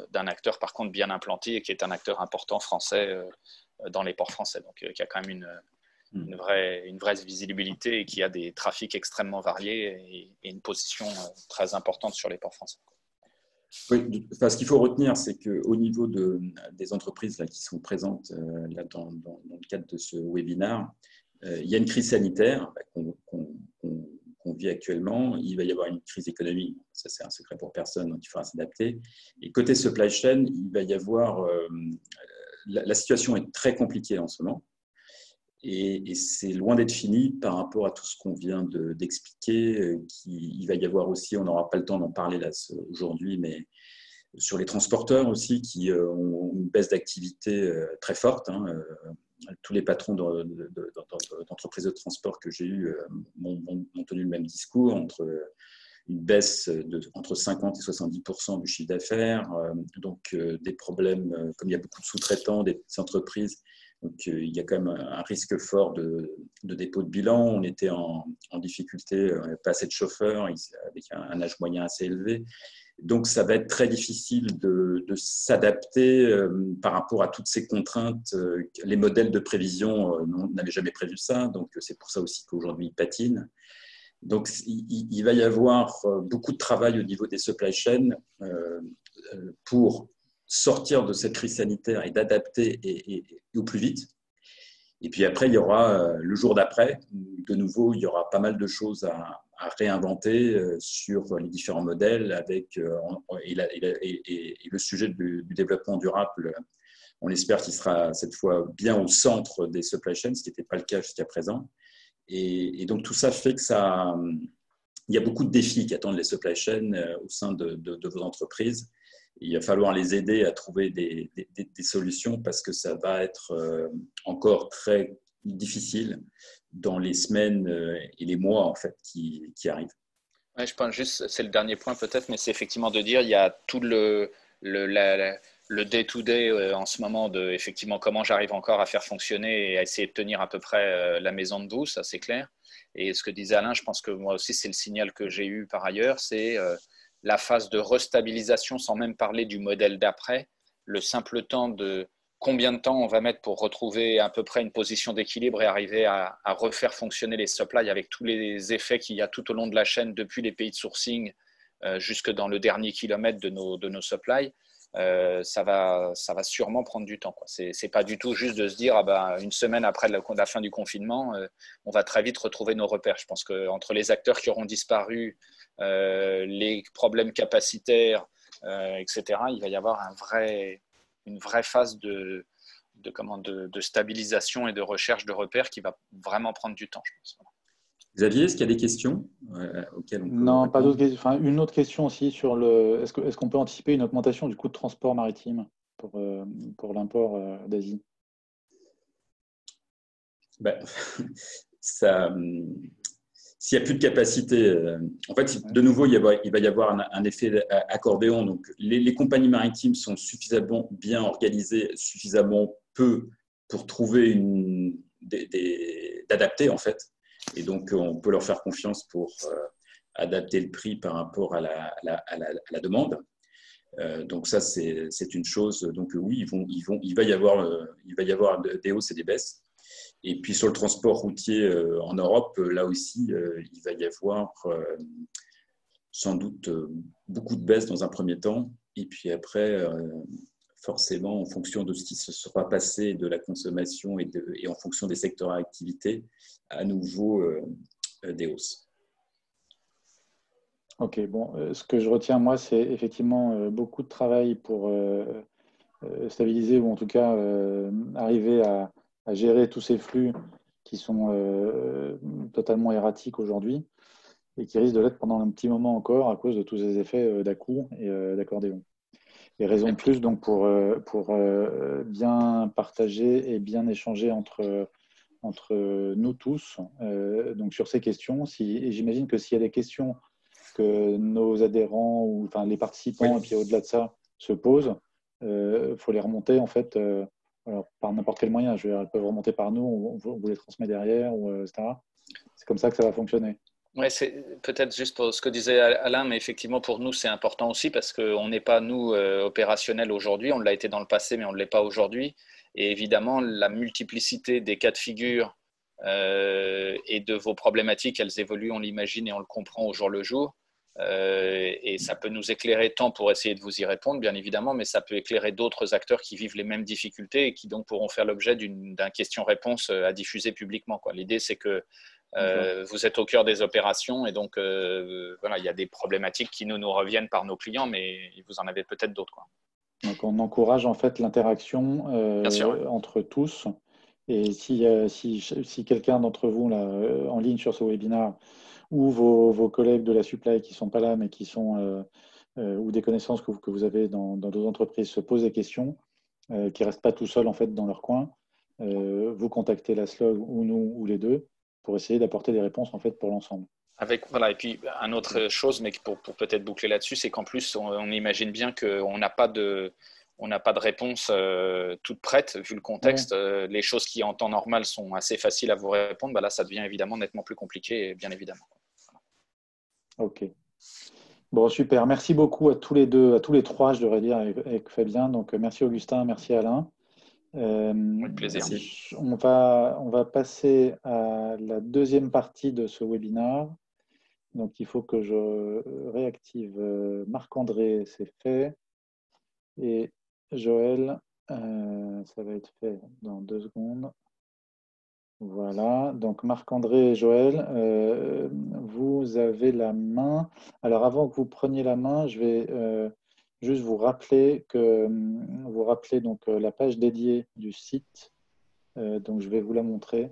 d'un acteur par contre bien implanté et qui est un acteur important français dans les ports français, donc qui a quand même une vraie visibilité et qui a des trafics extrêmement variés et une position très importante sur les ports français. Oui, enfin, ce qu'il faut retenir, c'est qu'au niveau des entreprises là, qui sont présentes là, dans le cadre de ce webinaire, il y a une crise sanitaire qu'on vit actuellement. Il va y avoir une crise économique, ça c'est un secret pour personne, donc il faudra s'adapter. Et côté supply chain, il va y avoir… la situation est très compliquée en ce moment. Et c'est loin d'être fini par rapport à tout ce qu'on vient d'expliquer. Il va y avoir aussi, on n'aura pas le temps d'en parler là aujourd'hui, mais sur les transporteurs aussi qui ont une baisse d'activité très forte. Tous les patrons d'entreprises de transport que j'ai eus m'ont tenu le même discours, entre une baisse entre 50 et 70% du chiffre d'affaires, donc des problèmes, comme il y a beaucoup de sous-traitants, des entreprises, donc il y a quand même un risque fort de dépôt de bilan. On était en difficulté, pas assez de chauffeurs, avec un âge moyen assez élevé. Donc, ça va être très difficile de s'adapter par rapport à toutes ces contraintes. Les modèles de prévision n'avaient jamais prévu ça, donc c'est pour ça aussi qu'aujourd'hui, ils patinent. Donc, il va y avoir beaucoup de travail au niveau des supply chains pour sortir de cette crise sanitaire et d'adapter et au plus vite. Et puis après, il y aura le jour d'après. De nouveau, il y aura pas mal de choses à réinventer sur les différents modèles et le sujet du développement durable. On espère qu'il sera cette fois bien au centre des supply chains, ce qui n'était pas le cas jusqu'à présent. Et donc, tout ça fait que il y a beaucoup de défis qui attendent les supply chains au sein de vos entreprises. Il va falloir les aider à trouver des solutions parce que ça va être encore très difficile dans les semaines et les mois en fait, qui arrivent. Ouais, je pense juste, c'est le dernier point peut-être, mais c'est effectivement de dire il y a tout le day-to-day en ce moment de effectivement comment j'arrive encore à faire fonctionner et à essayer de tenir à peu près la maison debout, ça c'est clair. Et ce que disait Alain, je pense que moi aussi c'est le signal que j'ai eu par ailleurs, c'est la phase de restabilisation sans même parler du modèle d'après, le simple temps de combien de temps on va mettre pour retrouver à peu près une position d'équilibre et arriver à refaire fonctionner les supplies avec tous les effets qu'il y a tout au long de la chaîne depuis les pays de sourcing jusque dans le dernier kilomètre de nos supplies. Ça va sûrement prendre du temps. C'est pas du tout juste de se dire une semaine après la fin du confinement, on va très vite retrouver nos repères. Je pense qu'entre les acteurs qui auront disparu, les problèmes capacitaires, etc., il va y avoir une vraie phase de stabilisation et de recherche de repères qui va vraiment prendre du temps, je pense. Xavier, est-ce qu'il y a des questions auxquelles on peut Non, pas répondre? d'autres questions. Enfin, une autre question aussi sur est-ce qu'on peut anticiper une augmentation du coût de transport maritime pour l'import d'Asie? S'il n'y a plus de capacité, en fait, de nouveau, il va y avoir un effet accordéon. Donc, les compagnies maritimes sont suffisamment bien organisées, suffisamment peu pour trouver d'adapter, en fait. Et donc, on peut leur faire confiance pour adapter le prix par rapport à la demande. Donc, ça, c'est une chose. Donc, oui, il va y avoir des hausses et des baisses. Et puis sur le transport routier en Europe, là aussi, il va y avoir sans doute beaucoup de baisses dans un premier temps. Et puis après, forcément, en fonction de ce qui se sera passé, de la consommation et en fonction des secteurs à activité, à nouveau des hausses. Ok, bon, ce que je retiens, moi, c'est effectivement beaucoup de travail pour stabiliser ou en tout cas arriver à gérer tous ces flux qui sont totalement erratiques aujourd'hui et qui risquent de l'être pendant un petit moment encore à cause de tous ces effets d'à-coups et d'accordéon. Et raison de plus donc pour bien partager et bien échanger entre nous tous donc sur ces questions. Et j'imagine que s'il y a des questions que nos adhérents ou enfin les participants, oui, et puis au-delà de ça, se posent, faut les remonter en fait alors, par n'importe quel moyen. Elles peuvent remonter par nous, on vous les transmet derrière, etc. C'est comme ça que ça va fonctionner. Oui, c'est peut-être juste pour ce que disait Alain, mais effectivement pour nous c'est important aussi parce qu'on n'est pas nous opérationnels aujourd'hui, on l'a été dans le passé mais on ne l'est pas aujourd'hui. Et évidemment la multiplicité des cas de figure et de vos problématiques, elles évoluent, on l'imagine et on le comprend au jour le jour. Et ça peut nous éclairer tant pour essayer de vous y répondre, bien évidemment, mais ça peut éclairer d'autres acteurs qui vivent les mêmes difficultés et qui donc pourront faire l'objet d'un question-réponse à diffuser publiquement. L'idée, c'est que vous êtes au cœur des opérations et donc voilà, il y a des problématiques qui nous reviennent par nos clients, mais vous en avez peut-être d'autres. Donc on encourage en fait l'interaction Bien sûr, ouais, entre tous Et si quelqu'un d'entre vous là, en ligne sur ce webinaire ou vos collègues de la supply qui ne sont pas là, mais qui sont, ou des connaissances que vous avez dans d'autres entreprises se posent des questions, qui ne restent pas tout seuls en fait dans leur coin, vous contactez la SLOG ou nous ou les deux pour essayer d'apporter des réponses en fait pour l'ensemble. Voilà, et puis, une autre chose, mais pour peut-être boucler là-dessus, c'est qu'en plus, on imagine bien qu'on n'a pas de réponse toute prête, vu le contexte. Ouais. Les choses qui, en temps normal, sont assez faciles à vous répondre, là, ça devient évidemment nettement plus compliqué, bien évidemment. Ok. Bon, super. Merci beaucoup à tous les deux, à tous les trois, je devrais dire, avec Fabien. Donc, merci Augustin, merci Alain. Avec plaisir. On va passer à la deuxième partie de ce webinaire. Donc, il faut que je réactive Marc-André, c'est fait. Et Joël, ça va être fait dans 2 secondes. Voilà, donc Marc-André et Joël, vous avez la main. Alors avant que vous preniez la main, je vais juste vous rappeler donc la page dédiée du site. Donc je vais vous la montrer.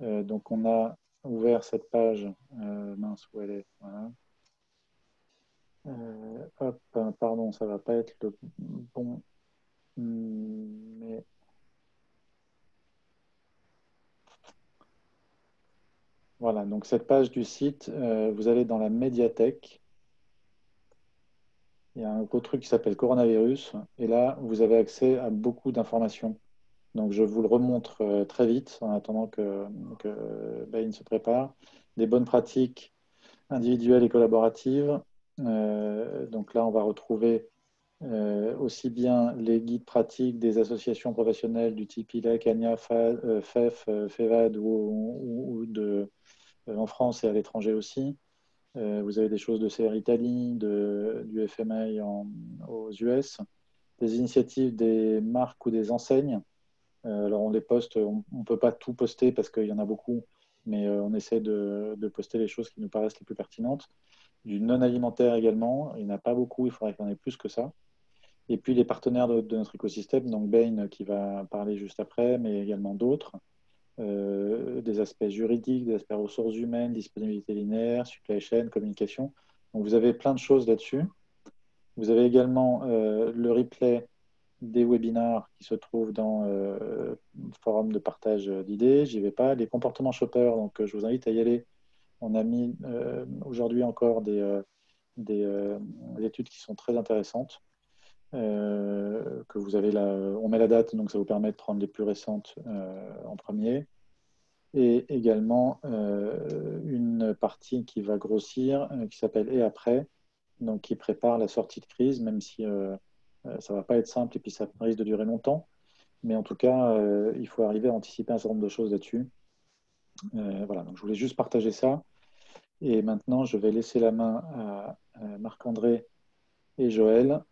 Donc on a ouvert cette page. Mince, où elle est? Voilà. Hop, pardon, ça va pas être le bon. Mais voilà, donc cette page du site, vous allez dans la médiathèque. Il y a un gros truc qui s'appelle coronavirus. Et là, vous avez accès à beaucoup d'informations. Donc, je vous le remontre très vite en attendant que Bain se prépare. Des bonnes pratiques individuelles et collaboratives. Donc là, on va retrouver aussi bien les guides pratiques des associations professionnelles du type ILEC, ANIA, FEF, FEVAD en France et à l'étranger aussi. Vous avez des choses de CR Italie, du FMI aux US, des initiatives des marques ou des enseignes. Alors on les poste, on ne peut pas tout poster parce qu'il y en a beaucoup, mais on essaie de poster les choses qui nous paraissent les plus pertinentes. Du non alimentaire également, il n'y en a pas beaucoup, il faudrait qu'il y en ait plus que ça. Et puis les partenaires de notre écosystème, donc Bain qui va parler juste après, mais également d'autres. Des aspects juridiques, des aspects ressources humaines, disponibilité linéaire, supply chain, communication. Donc vous avez plein de choses là-dessus. Vous avez également le replay des webinars qui se trouvent dans le forum de partage d'idées. J'y vais pas. Les comportements shopper, donc je vous invite à y aller. On a mis aujourd'hui encore des études qui sont très intéressantes. Que vous avez là, on met la date, donc ça vous permet de prendre les plus récentes en premier. Et également une partie qui va grossir, qui s'appelle Et après, donc qui prépare la sortie de crise, même si ça ne va pas être simple et puis ça risque de durer longtemps. Mais en tout cas, il faut arriver à anticiper un certain nombre de choses là-dessus. Voilà, donc je voulais juste partager ça. Et maintenant, je vais laisser la main à Marc-André et Joël.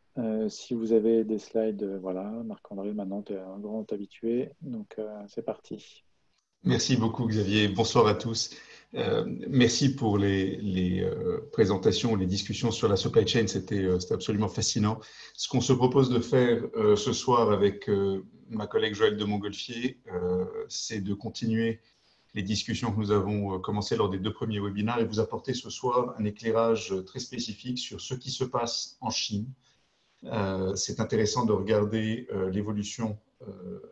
Si vous avez des slides, voilà, Marc-André, maintenant, tu es un grand habitué. Donc, c'est parti. Merci beaucoup Xavier, bonsoir à tous. Merci pour les présentations, les discussions sur la supply chain, c'était absolument fascinant. Ce qu'on se propose de faire ce soir avec ma collègue Joël de Montgolfier, c'est de continuer les discussions que nous avons commencées lors des 2 premiers webinaires et vous apporter ce soir un éclairage très spécifique sur ce qui se passe en Chine. C'est intéressant de regarder l'évolution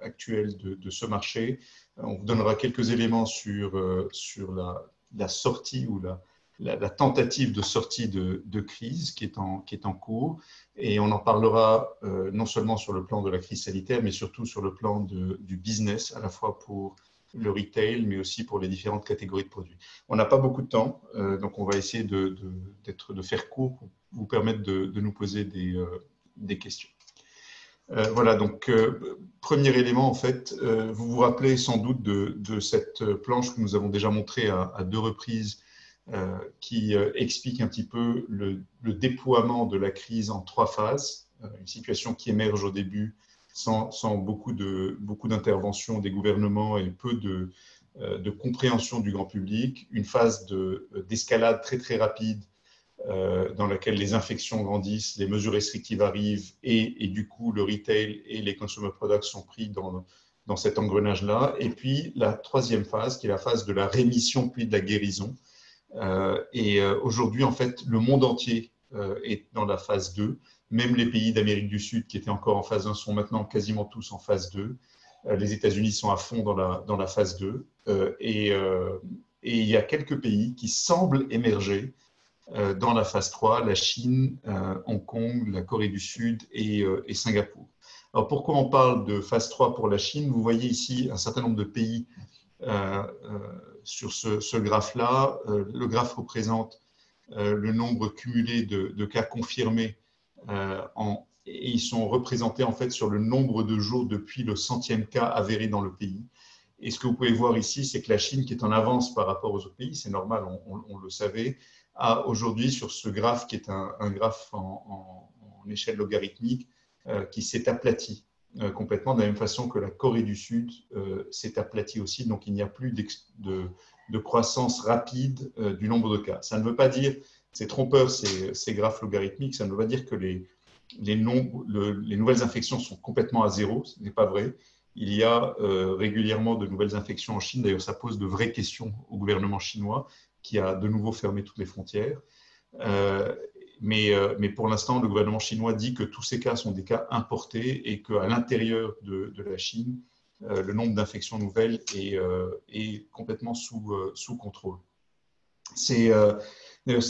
actuelle de ce marché. On vous donnera quelques éléments sur la sortie ou la tentative de sortie de crise qui est en cours. Et on en parlera non seulement sur le plan de la crise sanitaire, mais surtout sur le plan du business, à la fois pour le retail, mais aussi pour les différentes catégories de produits. On n'a pas beaucoup de temps, donc on va essayer de faire court pour vous permettre de nous poser des questions. Voilà, donc premier élément, en fait, vous vous rappelez sans doute de cette planche que nous avons déjà montrée à 2 reprises qui explique un petit peu le déploiement de la crise en 3 phases. Une situation qui émerge au début sans beaucoup d'intervention des gouvernements et peu de compréhension du grand public. Une phase d'escalade très très rapide dans laquelle les infections grandissent, les mesures restrictives arrivent et du coup le retail et les consumer products sont pris dans dans cet engrenage-là. Et puis la troisième phase, qui est la phase de la rémission puis de la guérison. Aujourd'hui, en fait, le monde entier est dans la phase 2. Même les pays d'Amérique du Sud qui étaient encore en phase 1 sont maintenant quasiment tous en phase 2. Les États-Unis sont à fond dans la phase 2. Et il y a quelques pays qui semblent émerger dans la phase 3, la Chine, Hong Kong, la Corée du Sud et Singapour. Alors pourquoi on parle de phase 3 pour la Chine? Vous voyez ici un certain nombre de pays sur ce graphe-là. Le graphe représente le nombre cumulé de cas confirmés et ils sont représentés en fait sur le nombre de jours depuis le 100e cas avéré dans le pays. Et ce que vous pouvez voir ici, c'est que la Chine, qui est en avance par rapport aux autres pays, c'est normal, on le savait, a aujourd'hui sur ce graphe, qui est un graphe en échelle logarithmique, qui s'est aplati complètement, de la même façon que la Corée du Sud s'est aplatie aussi. Donc, il n'y a plus de croissance rapide du nombre de cas. Ça ne veut pas dire, c'est trompeur ces graphes logarithmiques, ça ne veut pas dire que les nouvelles infections sont complètement à zéro, ce n'est pas vrai. Il y a régulièrement de nouvelles infections en Chine. D'ailleurs, ça pose de vraies questions au gouvernement chinois qui a de nouveau fermé toutes les frontières. Mais pour l'instant, le gouvernement chinois dit que tous ces cas sont des cas importés et qu'à l'intérieur de la Chine, le nombre d'infections nouvelles est complètement sous contrôle. C'est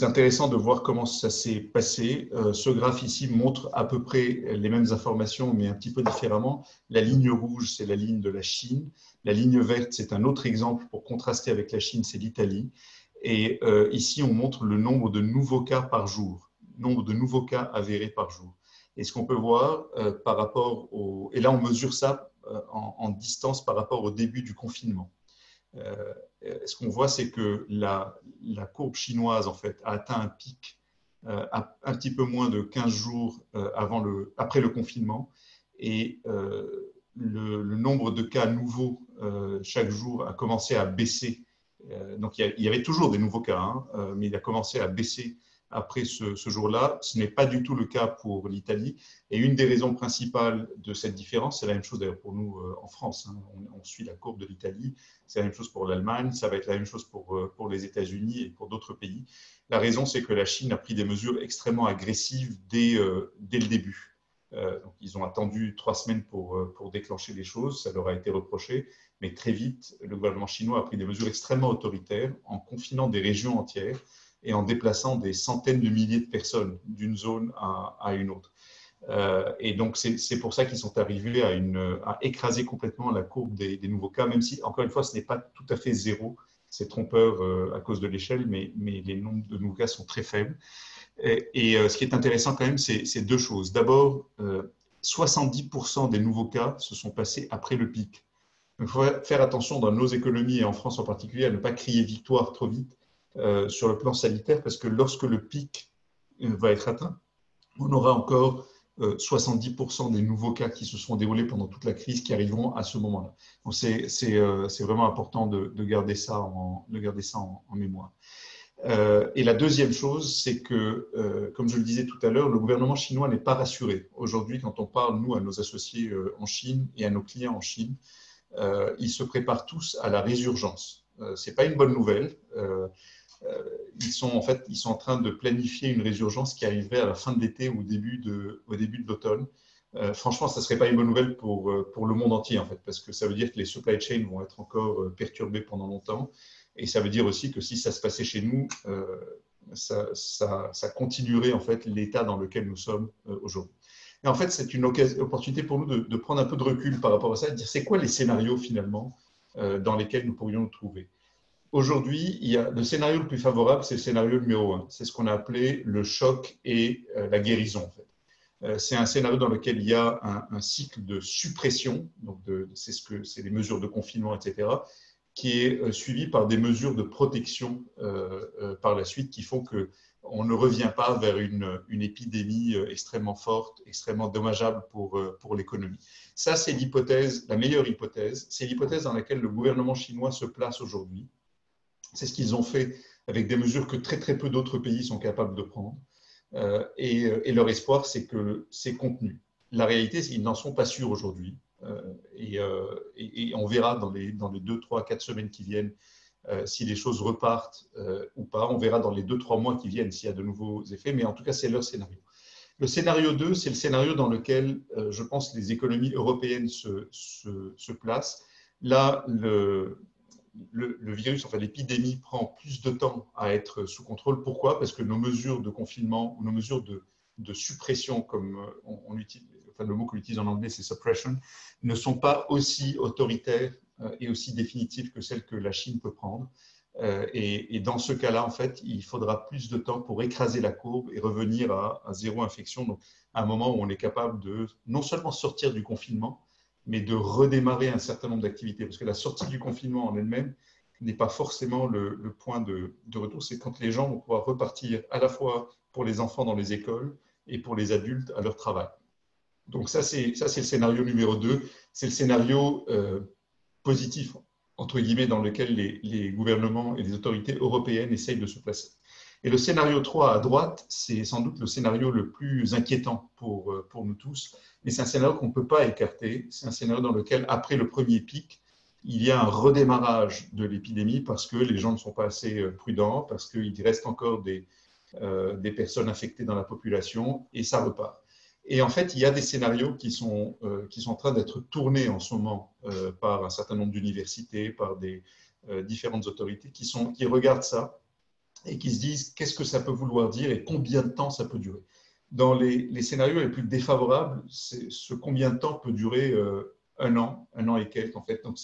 intéressant de voir comment ça s'est passé. Ce graphe ici montre à peu près les mêmes informations, mais un petit peu différemment. La ligne rouge, c'est la ligne de la Chine. La ligne verte, c'est un autre exemple pour contraster avec la Chine, c'est l'Italie. Et ici, on montre le nombre de nouveaux cas par jour, nombre de nouveaux cas avérés par jour. Et ce qu'on peut voir par rapport au... Et là, on mesure ça en distance par rapport au début du confinement. Ce qu'on voit, c'est que la courbe chinoise, en fait, a atteint un pic un petit peu moins de 15 jours après le confinement. Et le nombre de cas nouveaux chaque jour a commencé à baisser. Donc, il y avait toujours des nouveaux cas, hein, mais il a commencé à baisser après ce jour-là. Ce n'est pas du tout le cas pour l'Italie. Et une des raisons principales de cette différence, c'est la même chose d'ailleurs pour nous en France. Hein. On suit la courbe de l'Italie. C'est la même chose pour l'Allemagne. Ça va être la même chose pour les États-Unis et pour d'autres pays. La raison, c'est que la Chine a pris des mesures extrêmement agressives dès le début. Donc, ils ont attendu 3 semaines pour déclencher les choses. Ça leur a été reproché. Mais très vite, le gouvernement chinois a pris des mesures extrêmement autoritaires en confinant des régions entières et en déplaçant des centaines de milliers de personnes d'une zone à une autre. Et donc, c'est pour ça qu'ils sont arrivés à écraser complètement la courbe des nouveaux cas, même si, encore une fois, ce n'est pas tout à fait zéro. C'est trompeur à cause de l'échelle, mais les nombres de nouveaux cas sont très faibles. Et ce qui est intéressant quand même, c'est deux choses. D'abord, 70% des nouveaux cas se sont passés après le pic. Donc, il faut faire attention dans nos économies et en France en particulier à ne pas crier victoire trop vite sur le plan sanitaire, parce que lorsque le pic va être atteint, on aura encore 70% des nouveaux cas qui se sont déroulés pendant toute la crise qui arriveront à ce moment-là. Donc, c'est vraiment important de garder ça en mémoire. Et la deuxième chose, c'est que, comme je le disais tout à l'heure, le gouvernement chinois n'est pas rassuré. Aujourd'hui, quand on parle, nous, à nos associés en Chine et à nos clients en Chine, ils se préparent tous à la résurgence. Ce n'est pas une bonne nouvelle. Ils sont en train de planifier une résurgence qui arriverait à la fin de l'été ou au début de l'automne. Franchement, ça ne serait pas une bonne nouvelle pour le monde entier, en fait, parce que ça veut dire que les supply chains vont être encore perturbés pendant longtemps. Et ça veut dire aussi que si ça se passait chez nous, ça continuerait en fait l'état dans lequel nous sommes aujourd'hui. Et en fait, c'est une opportunité pour nous de prendre un peu de recul par rapport à ça, de dire c'est quoi les scénarios finalement dans lesquels nous pourrions nous trouver. Aujourd'hui, le scénario le plus favorable, c'est le scénario numéro 1. C'est ce qu'on a appelé le choc et la guérison. En fait. C'est un scénario dans lequel il y a un cycle de suppression, donc c'est les mesures de confinement, etc., qui est suivi par des mesures de protection par la suite qui font qu'on ne revient pas vers une épidémie extrêmement forte, extrêmement dommageable pour l'économie. Ça, c'est l'hypothèse, la meilleure hypothèse. C'est l'hypothèse dans laquelle le gouvernement chinois se place aujourd'hui. C'est ce qu'ils ont fait avec des mesures que très très peu d'autres pays sont capables de prendre. Et leur espoir, c'est que c'est contenu. La réalité, c'est qu'ils n'en sont pas sûrs aujourd'hui. et on verra dans les 2, 3, 4 semaines qui viennent si les choses repartent ou pas. On verra dans les 2, 3 mois qui viennent s'il y a de nouveaux effets, mais en tout cas, c'est leur scénario. Le scénario 2, c'est le scénario dans lequel, je pense, les économies européennes se placent. Là, le virus, enfin l'épidémie, prend plus de temps à être sous contrôle. Pourquoi? Parce que nos mesures de confinement ou nos mesures de suppression, comme on utilise, enfin, le mot qu'on utilise en anglais, c'est suppression, ne sont pas aussi autoritaires et aussi définitives que celles que la Chine peut prendre. Et dans ce cas-là, en fait, il faudra plus de temps pour écraser la courbe et revenir à zéro infection. Donc, à un moment où on est capable de non seulement sortir du confinement, mais de redémarrer un certain nombre d'activités. Parce que la sortie du confinement en elle-même n'est pas forcément le point de retour. C'est quand les gens vont pouvoir repartir à la fois pour les enfants dans les écoles et pour les adultes à leur travail. Donc ça, c'est le scénario numéro 2. C'est le scénario positif, entre guillemets, dans lequel les gouvernements et les autorités européennes essayent de se placer. Et le scénario 3 à droite, c'est sans doute le scénario le plus inquiétant pour nous tous, mais c'est un scénario qu'on ne peut pas écarter. C'est un scénario dans lequel, après le premier pic, il y a un redémarrage de l'épidémie parce que les gens ne sont pas assez prudents, parce qu'il reste encore des personnes infectées dans la population, et ça repart. Et en fait, il y a des scénarios qui sont en train d'être tournés en ce moment par un certain nombre d'universités, par des différentes autorités qui regardent ça et qui se disent qu'est-ce que ça peut vouloir dire et combien de temps ça peut durer. Dans les scénarios les plus défavorables, ce combien de temps peut durer un an et quelques en fait. Donc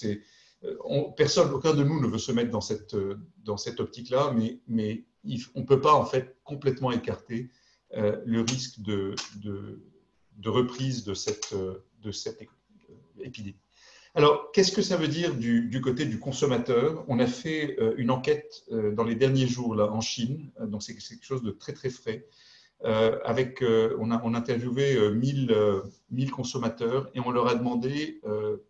aucun de nous ne veut se mettre dans cette optique-là, mais on ne peut pas en fait complètement écarter le risque de reprise de cette épidémie. Alors, qu'est-ce que ça veut dire du côté du consommateur? On a fait une enquête dans les derniers jours là, en Chine, donc c'est quelque chose de très très frais. On a interviewé 1000 consommateurs et on leur a demandé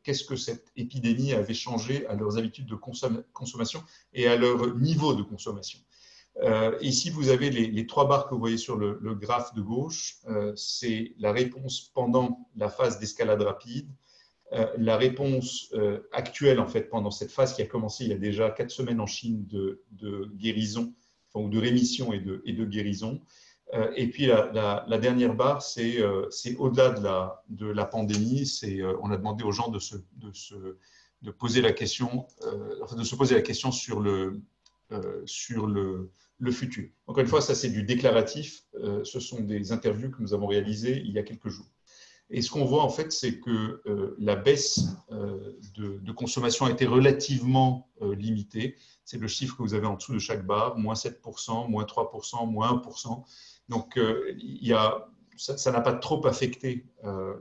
qu'est-ce que cette épidémie avait changé à leurs habitudes de consommation et à leur niveau de consommation. Ici, vous avez les 3 barres que vous voyez sur le graphe de gauche. C'est la réponse pendant la phase d'escalade rapide. La réponse actuelle, en fait, pendant cette phase qui a commencé il y a déjà 4 semaines en Chine de guérison, enfin, ou de rémission et de guérison. Et puis, la dernière barre, c'est au-delà de la pandémie. On a demandé aux gens de se poser la question, de se poser la question sur le futur. Encore une fois, ça c'est du déclaratif. Ce sont des interviews que nous avons réalisées il y a quelques jours. Et ce qu'on voit en fait, c'est que la baisse de consommation a été relativement limitée. C'est le chiffre que vous avez en dessous de chaque barre, moins 7%, moins 3%, moins 1%. Donc, ça n'a pas trop affecté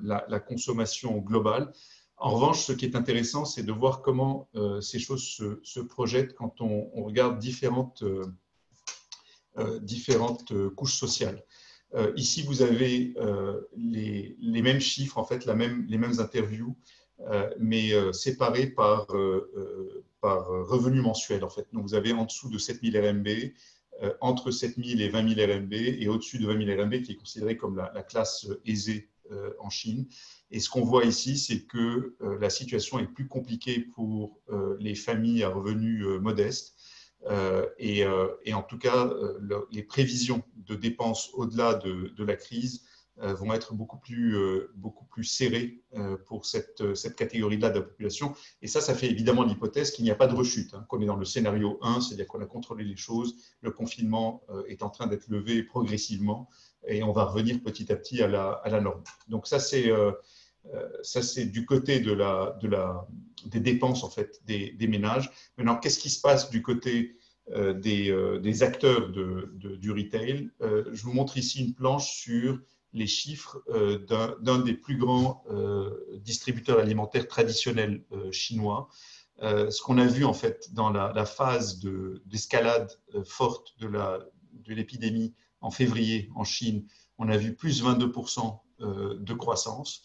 la consommation globale. En revanche, ce qui est intéressant, c'est de voir comment ces choses se projettent quand on regarde différentes couches sociales. Ici, vous avez les mêmes chiffres, en fait, les mêmes interviews, mais séparés par revenu mensuel, en fait. Donc, vous avez en dessous de 7000 RMB, entre 7000 et 20 000 RMB, et au-dessus de 20 000 RMB, qui est considéré comme la classe aisée en Chine. Et ce qu'on voit ici, c'est que la situation est plus compliquée pour les familles à revenus modestes. Et en tout cas, les prévisions de dépenses au-delà de la crise vont être beaucoup plus serrées pour cette catégorie-là de la population. Et ça fait évidemment l'hypothèse qu'il n'y a pas de rechute, qu'on est dans le scénario 1, c'est-à-dire qu'on a contrôlé les choses, le confinement est en train d'être levé progressivement et on va revenir petit à petit à la norme. Donc ça, c'est du côté des dépenses en fait, des ménages. Maintenant, qu'est-ce qui se passe du côté des acteurs du retail? Je vous montre ici une planche sur les chiffres d'un des plus grands distributeurs alimentaires traditionnels chinois. Ce qu'on a vu en fait dans la phase d'escalade forte de l'épidémie en février en Chine, on a vu plus 22% de croissance.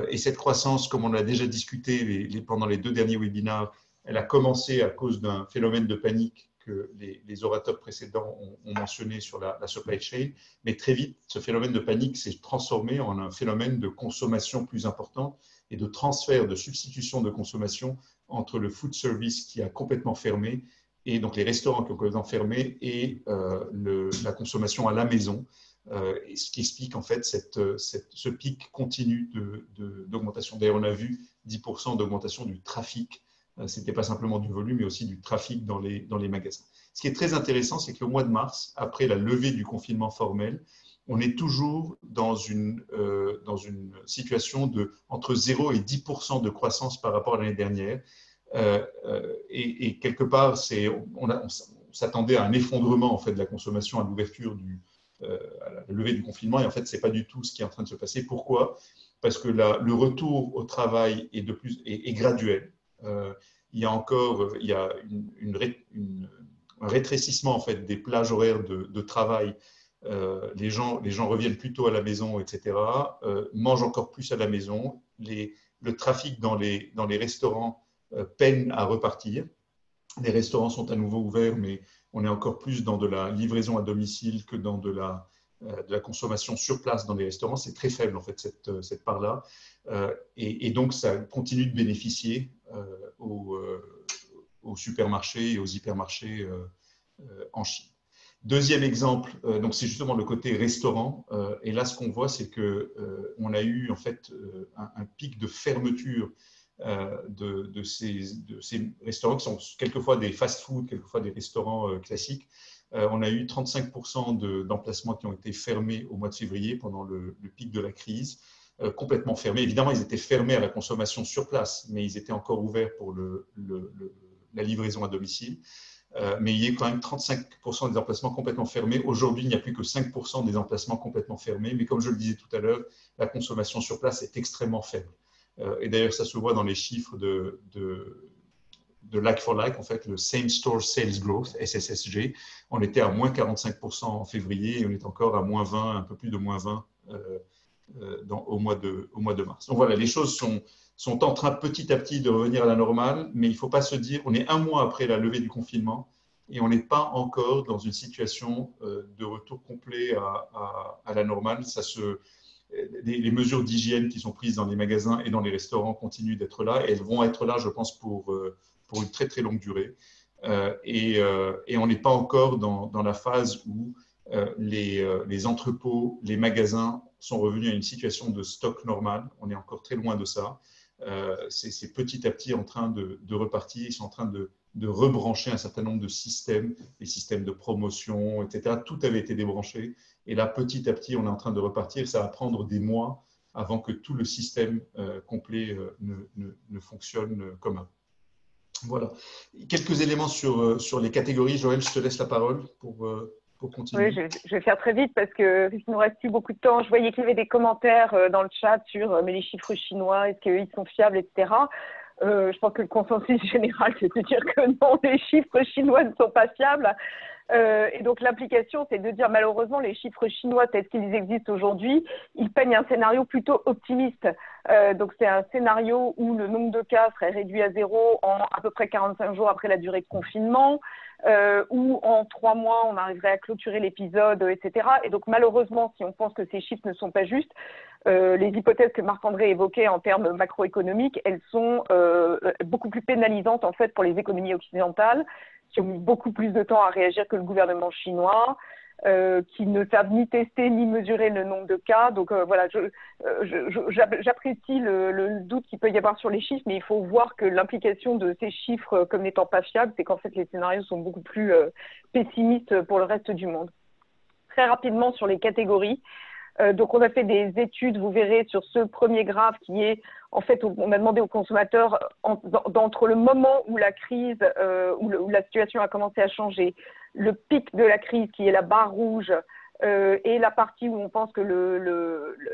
Et cette croissance, comme on l'a déjà discuté pendant les 2 derniers webinaires, elle a commencé à cause d'un phénomène de panique que les orateurs précédents ont mentionné sur la supply chain. Mais très vite, ce phénomène de panique s'est transformé en un phénomène de consommation plus importante et de transfert, de substitution de consommation entre le food service qui a complètement fermé, et donc les restaurants qui ont complètement fermé, et la consommation à la maison, ce qui explique en fait ce pic continu d'augmentation. D'ailleurs, on a vu 10% d'augmentation du trafic. Ce n'était pas simplement du volume, mais aussi du trafic dans les magasins. Ce qui est très intéressant, c'est qu'au mois de mars, après la levée du confinement formel, on est toujours dans une situation entre 0 et 10% de croissance par rapport à l'année dernière. Et quelque part, on s'attendait à un effondrement en fait, de la consommation à l'ouverture à la levée du confinement. Et en fait, ce n'est pas du tout ce qui est en train de se passer. Pourquoi? Parce que le retour au travail est graduel. Il y a encore un rétrécissement en fait, des plages horaires de travail. Les gens reviennent plus tôt à la maison, etc. Mangent encore plus à la maison. Le trafic dans les restaurants peine à repartir. Les restaurants sont à nouveau ouverts, mais on est encore plus dans de la livraison à domicile que dans de la consommation sur place dans les restaurants. C'est très faible, en fait, cette part-là. Et donc, ça continue de bénéficier aux supermarchés et aux hypermarchés en Chine. Deuxième exemple, donc c'est justement le côté restaurant. Et là, ce qu'on voit, c'est qu'on a eu en fait un pic de fermeture de ces restaurants qui sont quelquefois des fast-food, quelquefois des restaurants classiques. On a eu 35% d'emplacements qui ont été fermés au mois de février pendant le pic de la crise, complètement fermés. Évidemment, ils étaient fermés à la consommation sur place, mais ils étaient encore ouverts pour la livraison à domicile. Mais il y a quand même 35% des emplacements complètement fermés. Aujourd'hui, il n'y a plus que 5% des emplacements complètement fermés. Mais comme je le disais tout à l'heure, la consommation sur place est extrêmement faible. Et d'ailleurs, ça se voit dans les chiffres de like for like, en fait, le Same Store Sales Growth, SSSG. On était à moins 45% en février et on est encore à moins 20, un peu plus de moins 20 au mois de mars. Donc voilà, les choses sont en train petit à petit de revenir à la normale, mais il ne faut pas se dire, on est un mois après la levée du confinement et on n'est pas encore dans une situation de retour complet à la normale. Les mesures d'hygiène qui sont prises dans les magasins et dans les restaurants continuent d'être là et elles vont être là, je pense, pour une très très longue durée. Et on n'est pas encore dans la phase où les entrepôts, les magasins sont revenus à une situation de stock normal. On est encore très loin de ça. C'est petit à petit en train de repartir. Ils sont en train de rebrancher un certain nombre de systèmes, les systèmes de promotion, etc. Tout avait été débranché. Et là, petit à petit, on est en train de repartir. Ça va prendre des mois avant que tout le système complet ne fonctionne comme avant. Voilà. Quelques éléments sur les catégories. Joël, je te laisse la parole pour continuer. Oui, je vais faire très vite parce qu'il ne nous reste plus beaucoup de temps. Je voyais qu'il y avait des commentaires dans le chat sur mais les chiffres chinois, est-ce qu'ils sont fiables, etc. Je pense que le consensus général, c'est de dire que non, les chiffres chinois ne sont pas fiables. Et donc l'implication, c'est de dire malheureusement les chiffres chinois tels qu'ils existent aujourd'hui, ils peignent un scénario plutôt optimiste. Donc c'est un scénario où le nombre de cas serait réduit à 0 en à peu près 45 jours après la durée de confinement, où en 3 mois on arriverait à clôturer l'épisode, etc. Et donc malheureusement, si on pense que ces chiffres ne sont pas justes, les hypothèses que Marc-André évoquait en termes macroéconomiques, elles sont beaucoup plus pénalisantes en fait pour les économies occidentales, qui ont mis beaucoup plus de temps à réagir que le gouvernement chinois, qui ne savent ni tester ni mesurer le nombre de cas. Donc voilà, j'apprécie le doute qu'il peut y avoir sur les chiffres, mais il faut voir que l'implication de ces chiffres comme n'étant pas fiables, c'est qu'en fait les scénarios sont beaucoup plus pessimistes pour le reste du monde. Très rapidement sur les catégories. Donc, on a fait des études, vous verrez, sur ce premier graphe qui est, en fait, on a demandé aux consommateurs, entre le moment où la crise, où la situation a commencé à changer, le pic de la crise qui est la barre rouge, et la partie où on pense que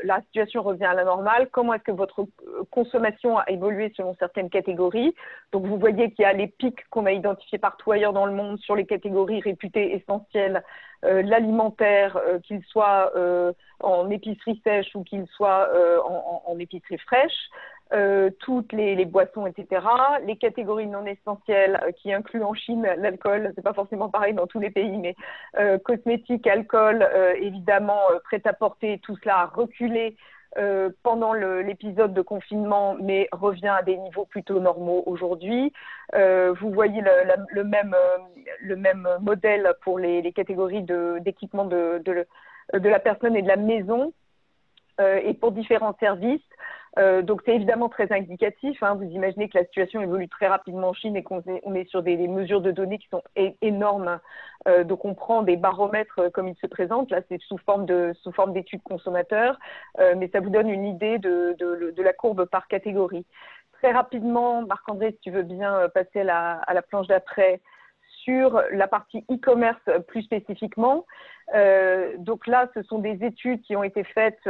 la situation revient à la normale, comment est-ce que votre consommation a évolué selon certaines catégories. Donc, vous voyez qu'il y a les pics qu'on a identifiés partout ailleurs dans le monde sur les catégories réputées essentielles, l'alimentaire, qu'il soit en épicerie sèche ou qu'il soit en épicerie fraîche, toutes les boissons, etc. Les catégories non essentielles qui incluent en Chine l'alcool, c'est pas forcément pareil dans tous les pays, mais cosmétiques, alcool, évidemment, prêt-à-porter, tout cela a reculé pendant l'épisode de confinement, mais revient à des niveaux plutôt normaux aujourd'hui. Vous voyez le même modèle pour les catégories d'équipement de la personne et de la maison, et pour différents services. Donc c'est évidemment très indicatif, hein. Vous imaginez que la situation évolue très rapidement en Chine et qu'on est sur des mesures de données qui sont énormes. Donc on prend des baromètres comme ils se présentent. Là c'est sous forme d'études consommateurs, mais ça vous donne une idée de la courbe par catégorie. Très rapidement, Marc-André, si tu veux bien passer à la planche d'après, sur la partie e-commerce plus spécifiquement. Donc là, ce sont des études qui ont été faites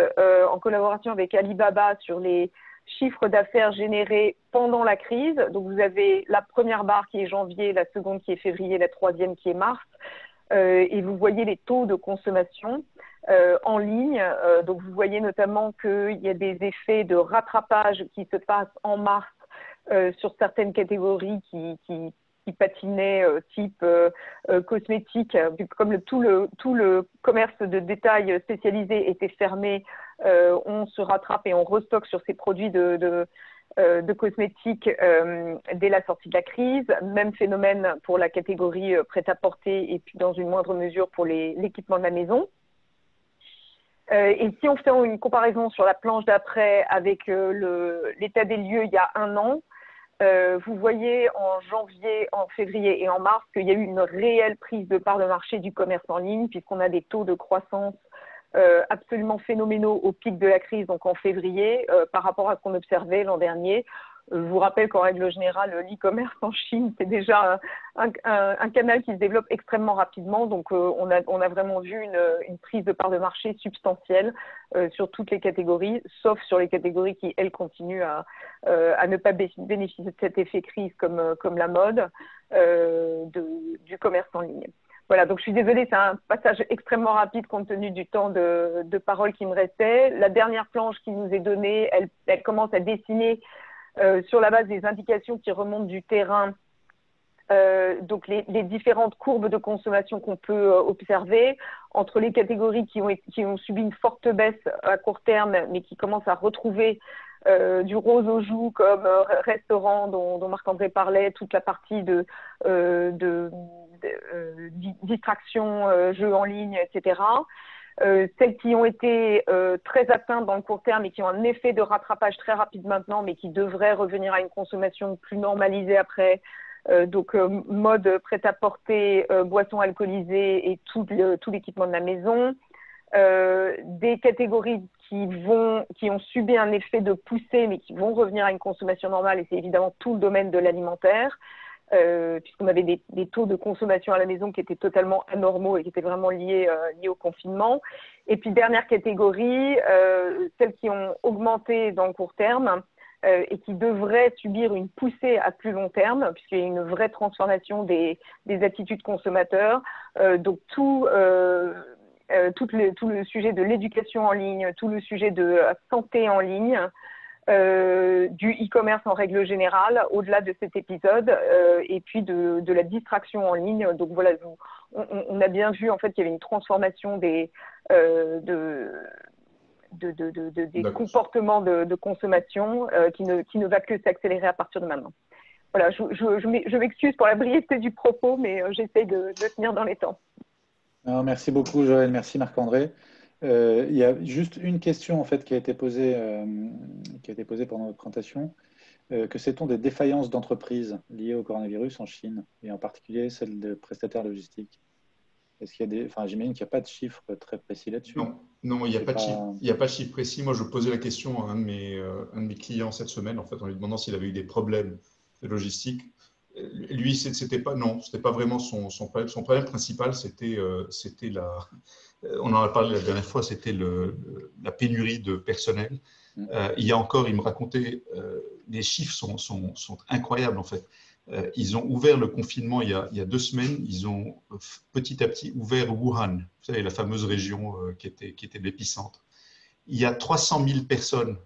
en collaboration avec Alibaba sur les chiffres d'affaires générés pendant la crise. Donc vous avez la première barre qui est janvier, la seconde qui est février, la troisième qui est mars. Et vous voyez les taux de consommation en ligne. Donc vous voyez notamment qu'il y a des effets de rattrapage qui se passent en mars sur certaines catégories qui patinaient, type cosmétique, comme tout le commerce de détail spécialisé était fermé, on se rattrape et on restocke sur ces produits de cosmétiques dès la sortie de la crise. Même phénomène pour la catégorie prêt-à-porter et puis dans une moindre mesure pour l'équipement de la maison. Et si on fait une comparaison sur la planche d'après avec l'état des lieux il y a un an, vous voyez en janvier, en février et en mars qu'il y a eu une réelle prise de part de marché du commerce en ligne, puisqu'on a des taux de croissance absolument phénoménaux au pic de la crise, donc en février, par rapport à ce qu'on observait l'an dernier. Je vous rappelle qu'en règle générale, l'e-commerce en Chine, c'est déjà un canal qui se développe extrêmement rapidement. Donc, on a vraiment vu une prise de part de marché substantielle sur toutes les catégories, sauf sur les catégories qui, elles, continuent à ne pas bénéficier de cet effet crise comme la mode du commerce en ligne. Voilà, donc je suis désolée, c'est un passage extrêmement rapide compte tenu du temps de parole qui me restait. La dernière planche qui nous est donnée, elle commence à dessiner sur la base des indications qui remontent du terrain, donc les différentes courbes de consommation qu'on peut observer entre les catégories qui ont subi une forte baisse à court terme, mais qui commencent à retrouver du rose aux joues comme restaurant dont Marc-André parlait, toute la partie de distraction, jeux en ligne, etc. Celles qui ont été très atteintes dans le court terme et qui ont un effet de rattrapage très rapide maintenant, mais qui devraient revenir à une consommation plus normalisée après. Donc mode prêt-à-porter, boissons alcoolisées et tout l'équipement de la maison. Des catégories qui ont subi un effet de poussée, mais qui vont revenir à une consommation normale, et c'est évidemment tout le domaine de l'alimentaire. Puisqu'on avait des taux de consommation à la maison qui étaient totalement anormaux et qui étaient vraiment liés au confinement. Et puis, dernière catégorie, celles qui ont augmenté dans le court terme et qui devraient subir une poussée à plus long terme, puisqu'il y a une vraie transformation des attitudes consommateurs. Donc, tout le sujet de l'éducation en ligne, tout le sujet de la santé en ligne, du e-commerce en règle générale, au-delà de cet épisode, et puis de la distraction en ligne. Donc voilà, on a bien vu en fait qu'il y avait une transformation des comportements de consommation qui ne va que s'accélérer à partir de maintenant. Voilà, je m'excuse pour la brièveté du propos, mais j'essaie de tenir dans les temps. Non, merci beaucoup, Joël. Merci, Marc-André. Il y a juste une question en fait qui a été posée pendant votre présentation. Que sait-on des défaillances d'entreprises liées au coronavirus en Chine, et en particulier celles de prestataires logistiques? Est-ce qu'il y a j'imagine qu'il n'y a pas de chiffres très précis là-dessus. Non, il n'y a pas de chiffre précis. Moi, je posais la question à un de mes clients cette semaine, en fait, en lui demandant s'il avait eu des problèmes de logistique. Lui, c'était pas vraiment son problème. Son problème principal, c'était on en a parlé la dernière fois, c'était la pénurie de personnel. Il me racontait, les chiffres sont incroyables en fait. Ils ont ouvert le confinement il y a 2 semaines. Ils ont petit à petit ouvert Wuhan, vous savez, la fameuse région qui était l'épicentre. Il y a 300 000 personnes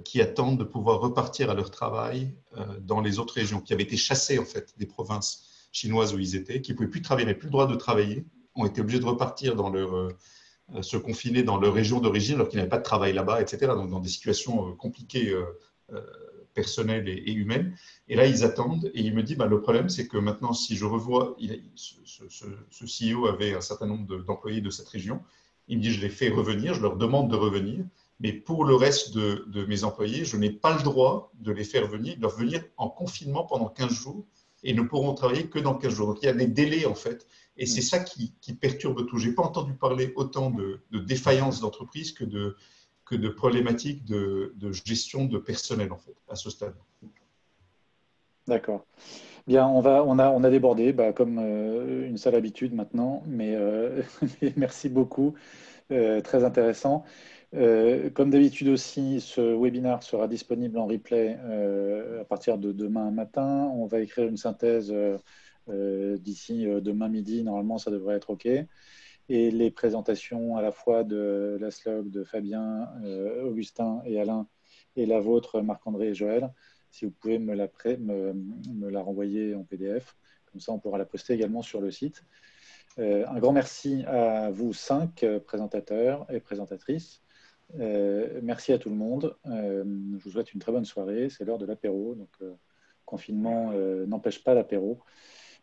qui attendent de pouvoir repartir à leur travail dans les autres régions, qui avaient été chassées en fait des provinces chinoises où ils étaient, qui ne pouvaient plus travailler, n'avaient plus le droit de travailler, ont été obligés de repartir dans se confiner dans leur région d'origine alors qu'ils n'avaient pas de travail là-bas, etc. Donc, dans des situations compliquées personnelles et humaines. Et là, ils attendent et il me dit, le problème, c'est que maintenant, si je revois, ce CEO avait un certain nombre d'employés de cette région, il me dit, je les fais revenir, je leur demande de revenir, mais pour le reste de mes employés, je n'ai pas le droit de les faire venir, de leur venir en confinement pendant 15 jours et ne pourront travailler que dans 15 jours. Donc, il y a des délais, en fait. Et c'est ça qui perturbe tout. Je n'ai pas entendu parler autant de défaillances d'entreprise que de problématiques de gestion de personnel, en fait, à ce stade. D'accord. Bien, on a débordé, comme une sale habitude maintenant, mais merci beaucoup. Très intéressant. Comme d'habitude aussi, ce webinaire sera disponible en replay à partir de demain matin. On va écrire une synthèse d'ici demain midi. Normalement, ça devrait être OK. Et les présentations à la fois de Laszlo, de Fabien, Augustin et Alain, et la vôtre, Marc-André et Joël, si vous pouvez me la renvoyer en PDF. Comme ça, on pourra la poster également sur le site. Un grand merci à vous 5 présentateurs et présentatrices. Merci à tout le monde. Je vous souhaite une très bonne soirée. C'est l'heure de l'apéro. Donc, confinement n'empêche pas l'apéro.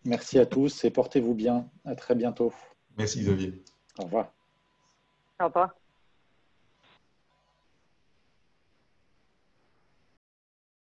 Merci à tous et portez-vous bien. À très bientôt. Merci Xavier. Au revoir. Au revoir.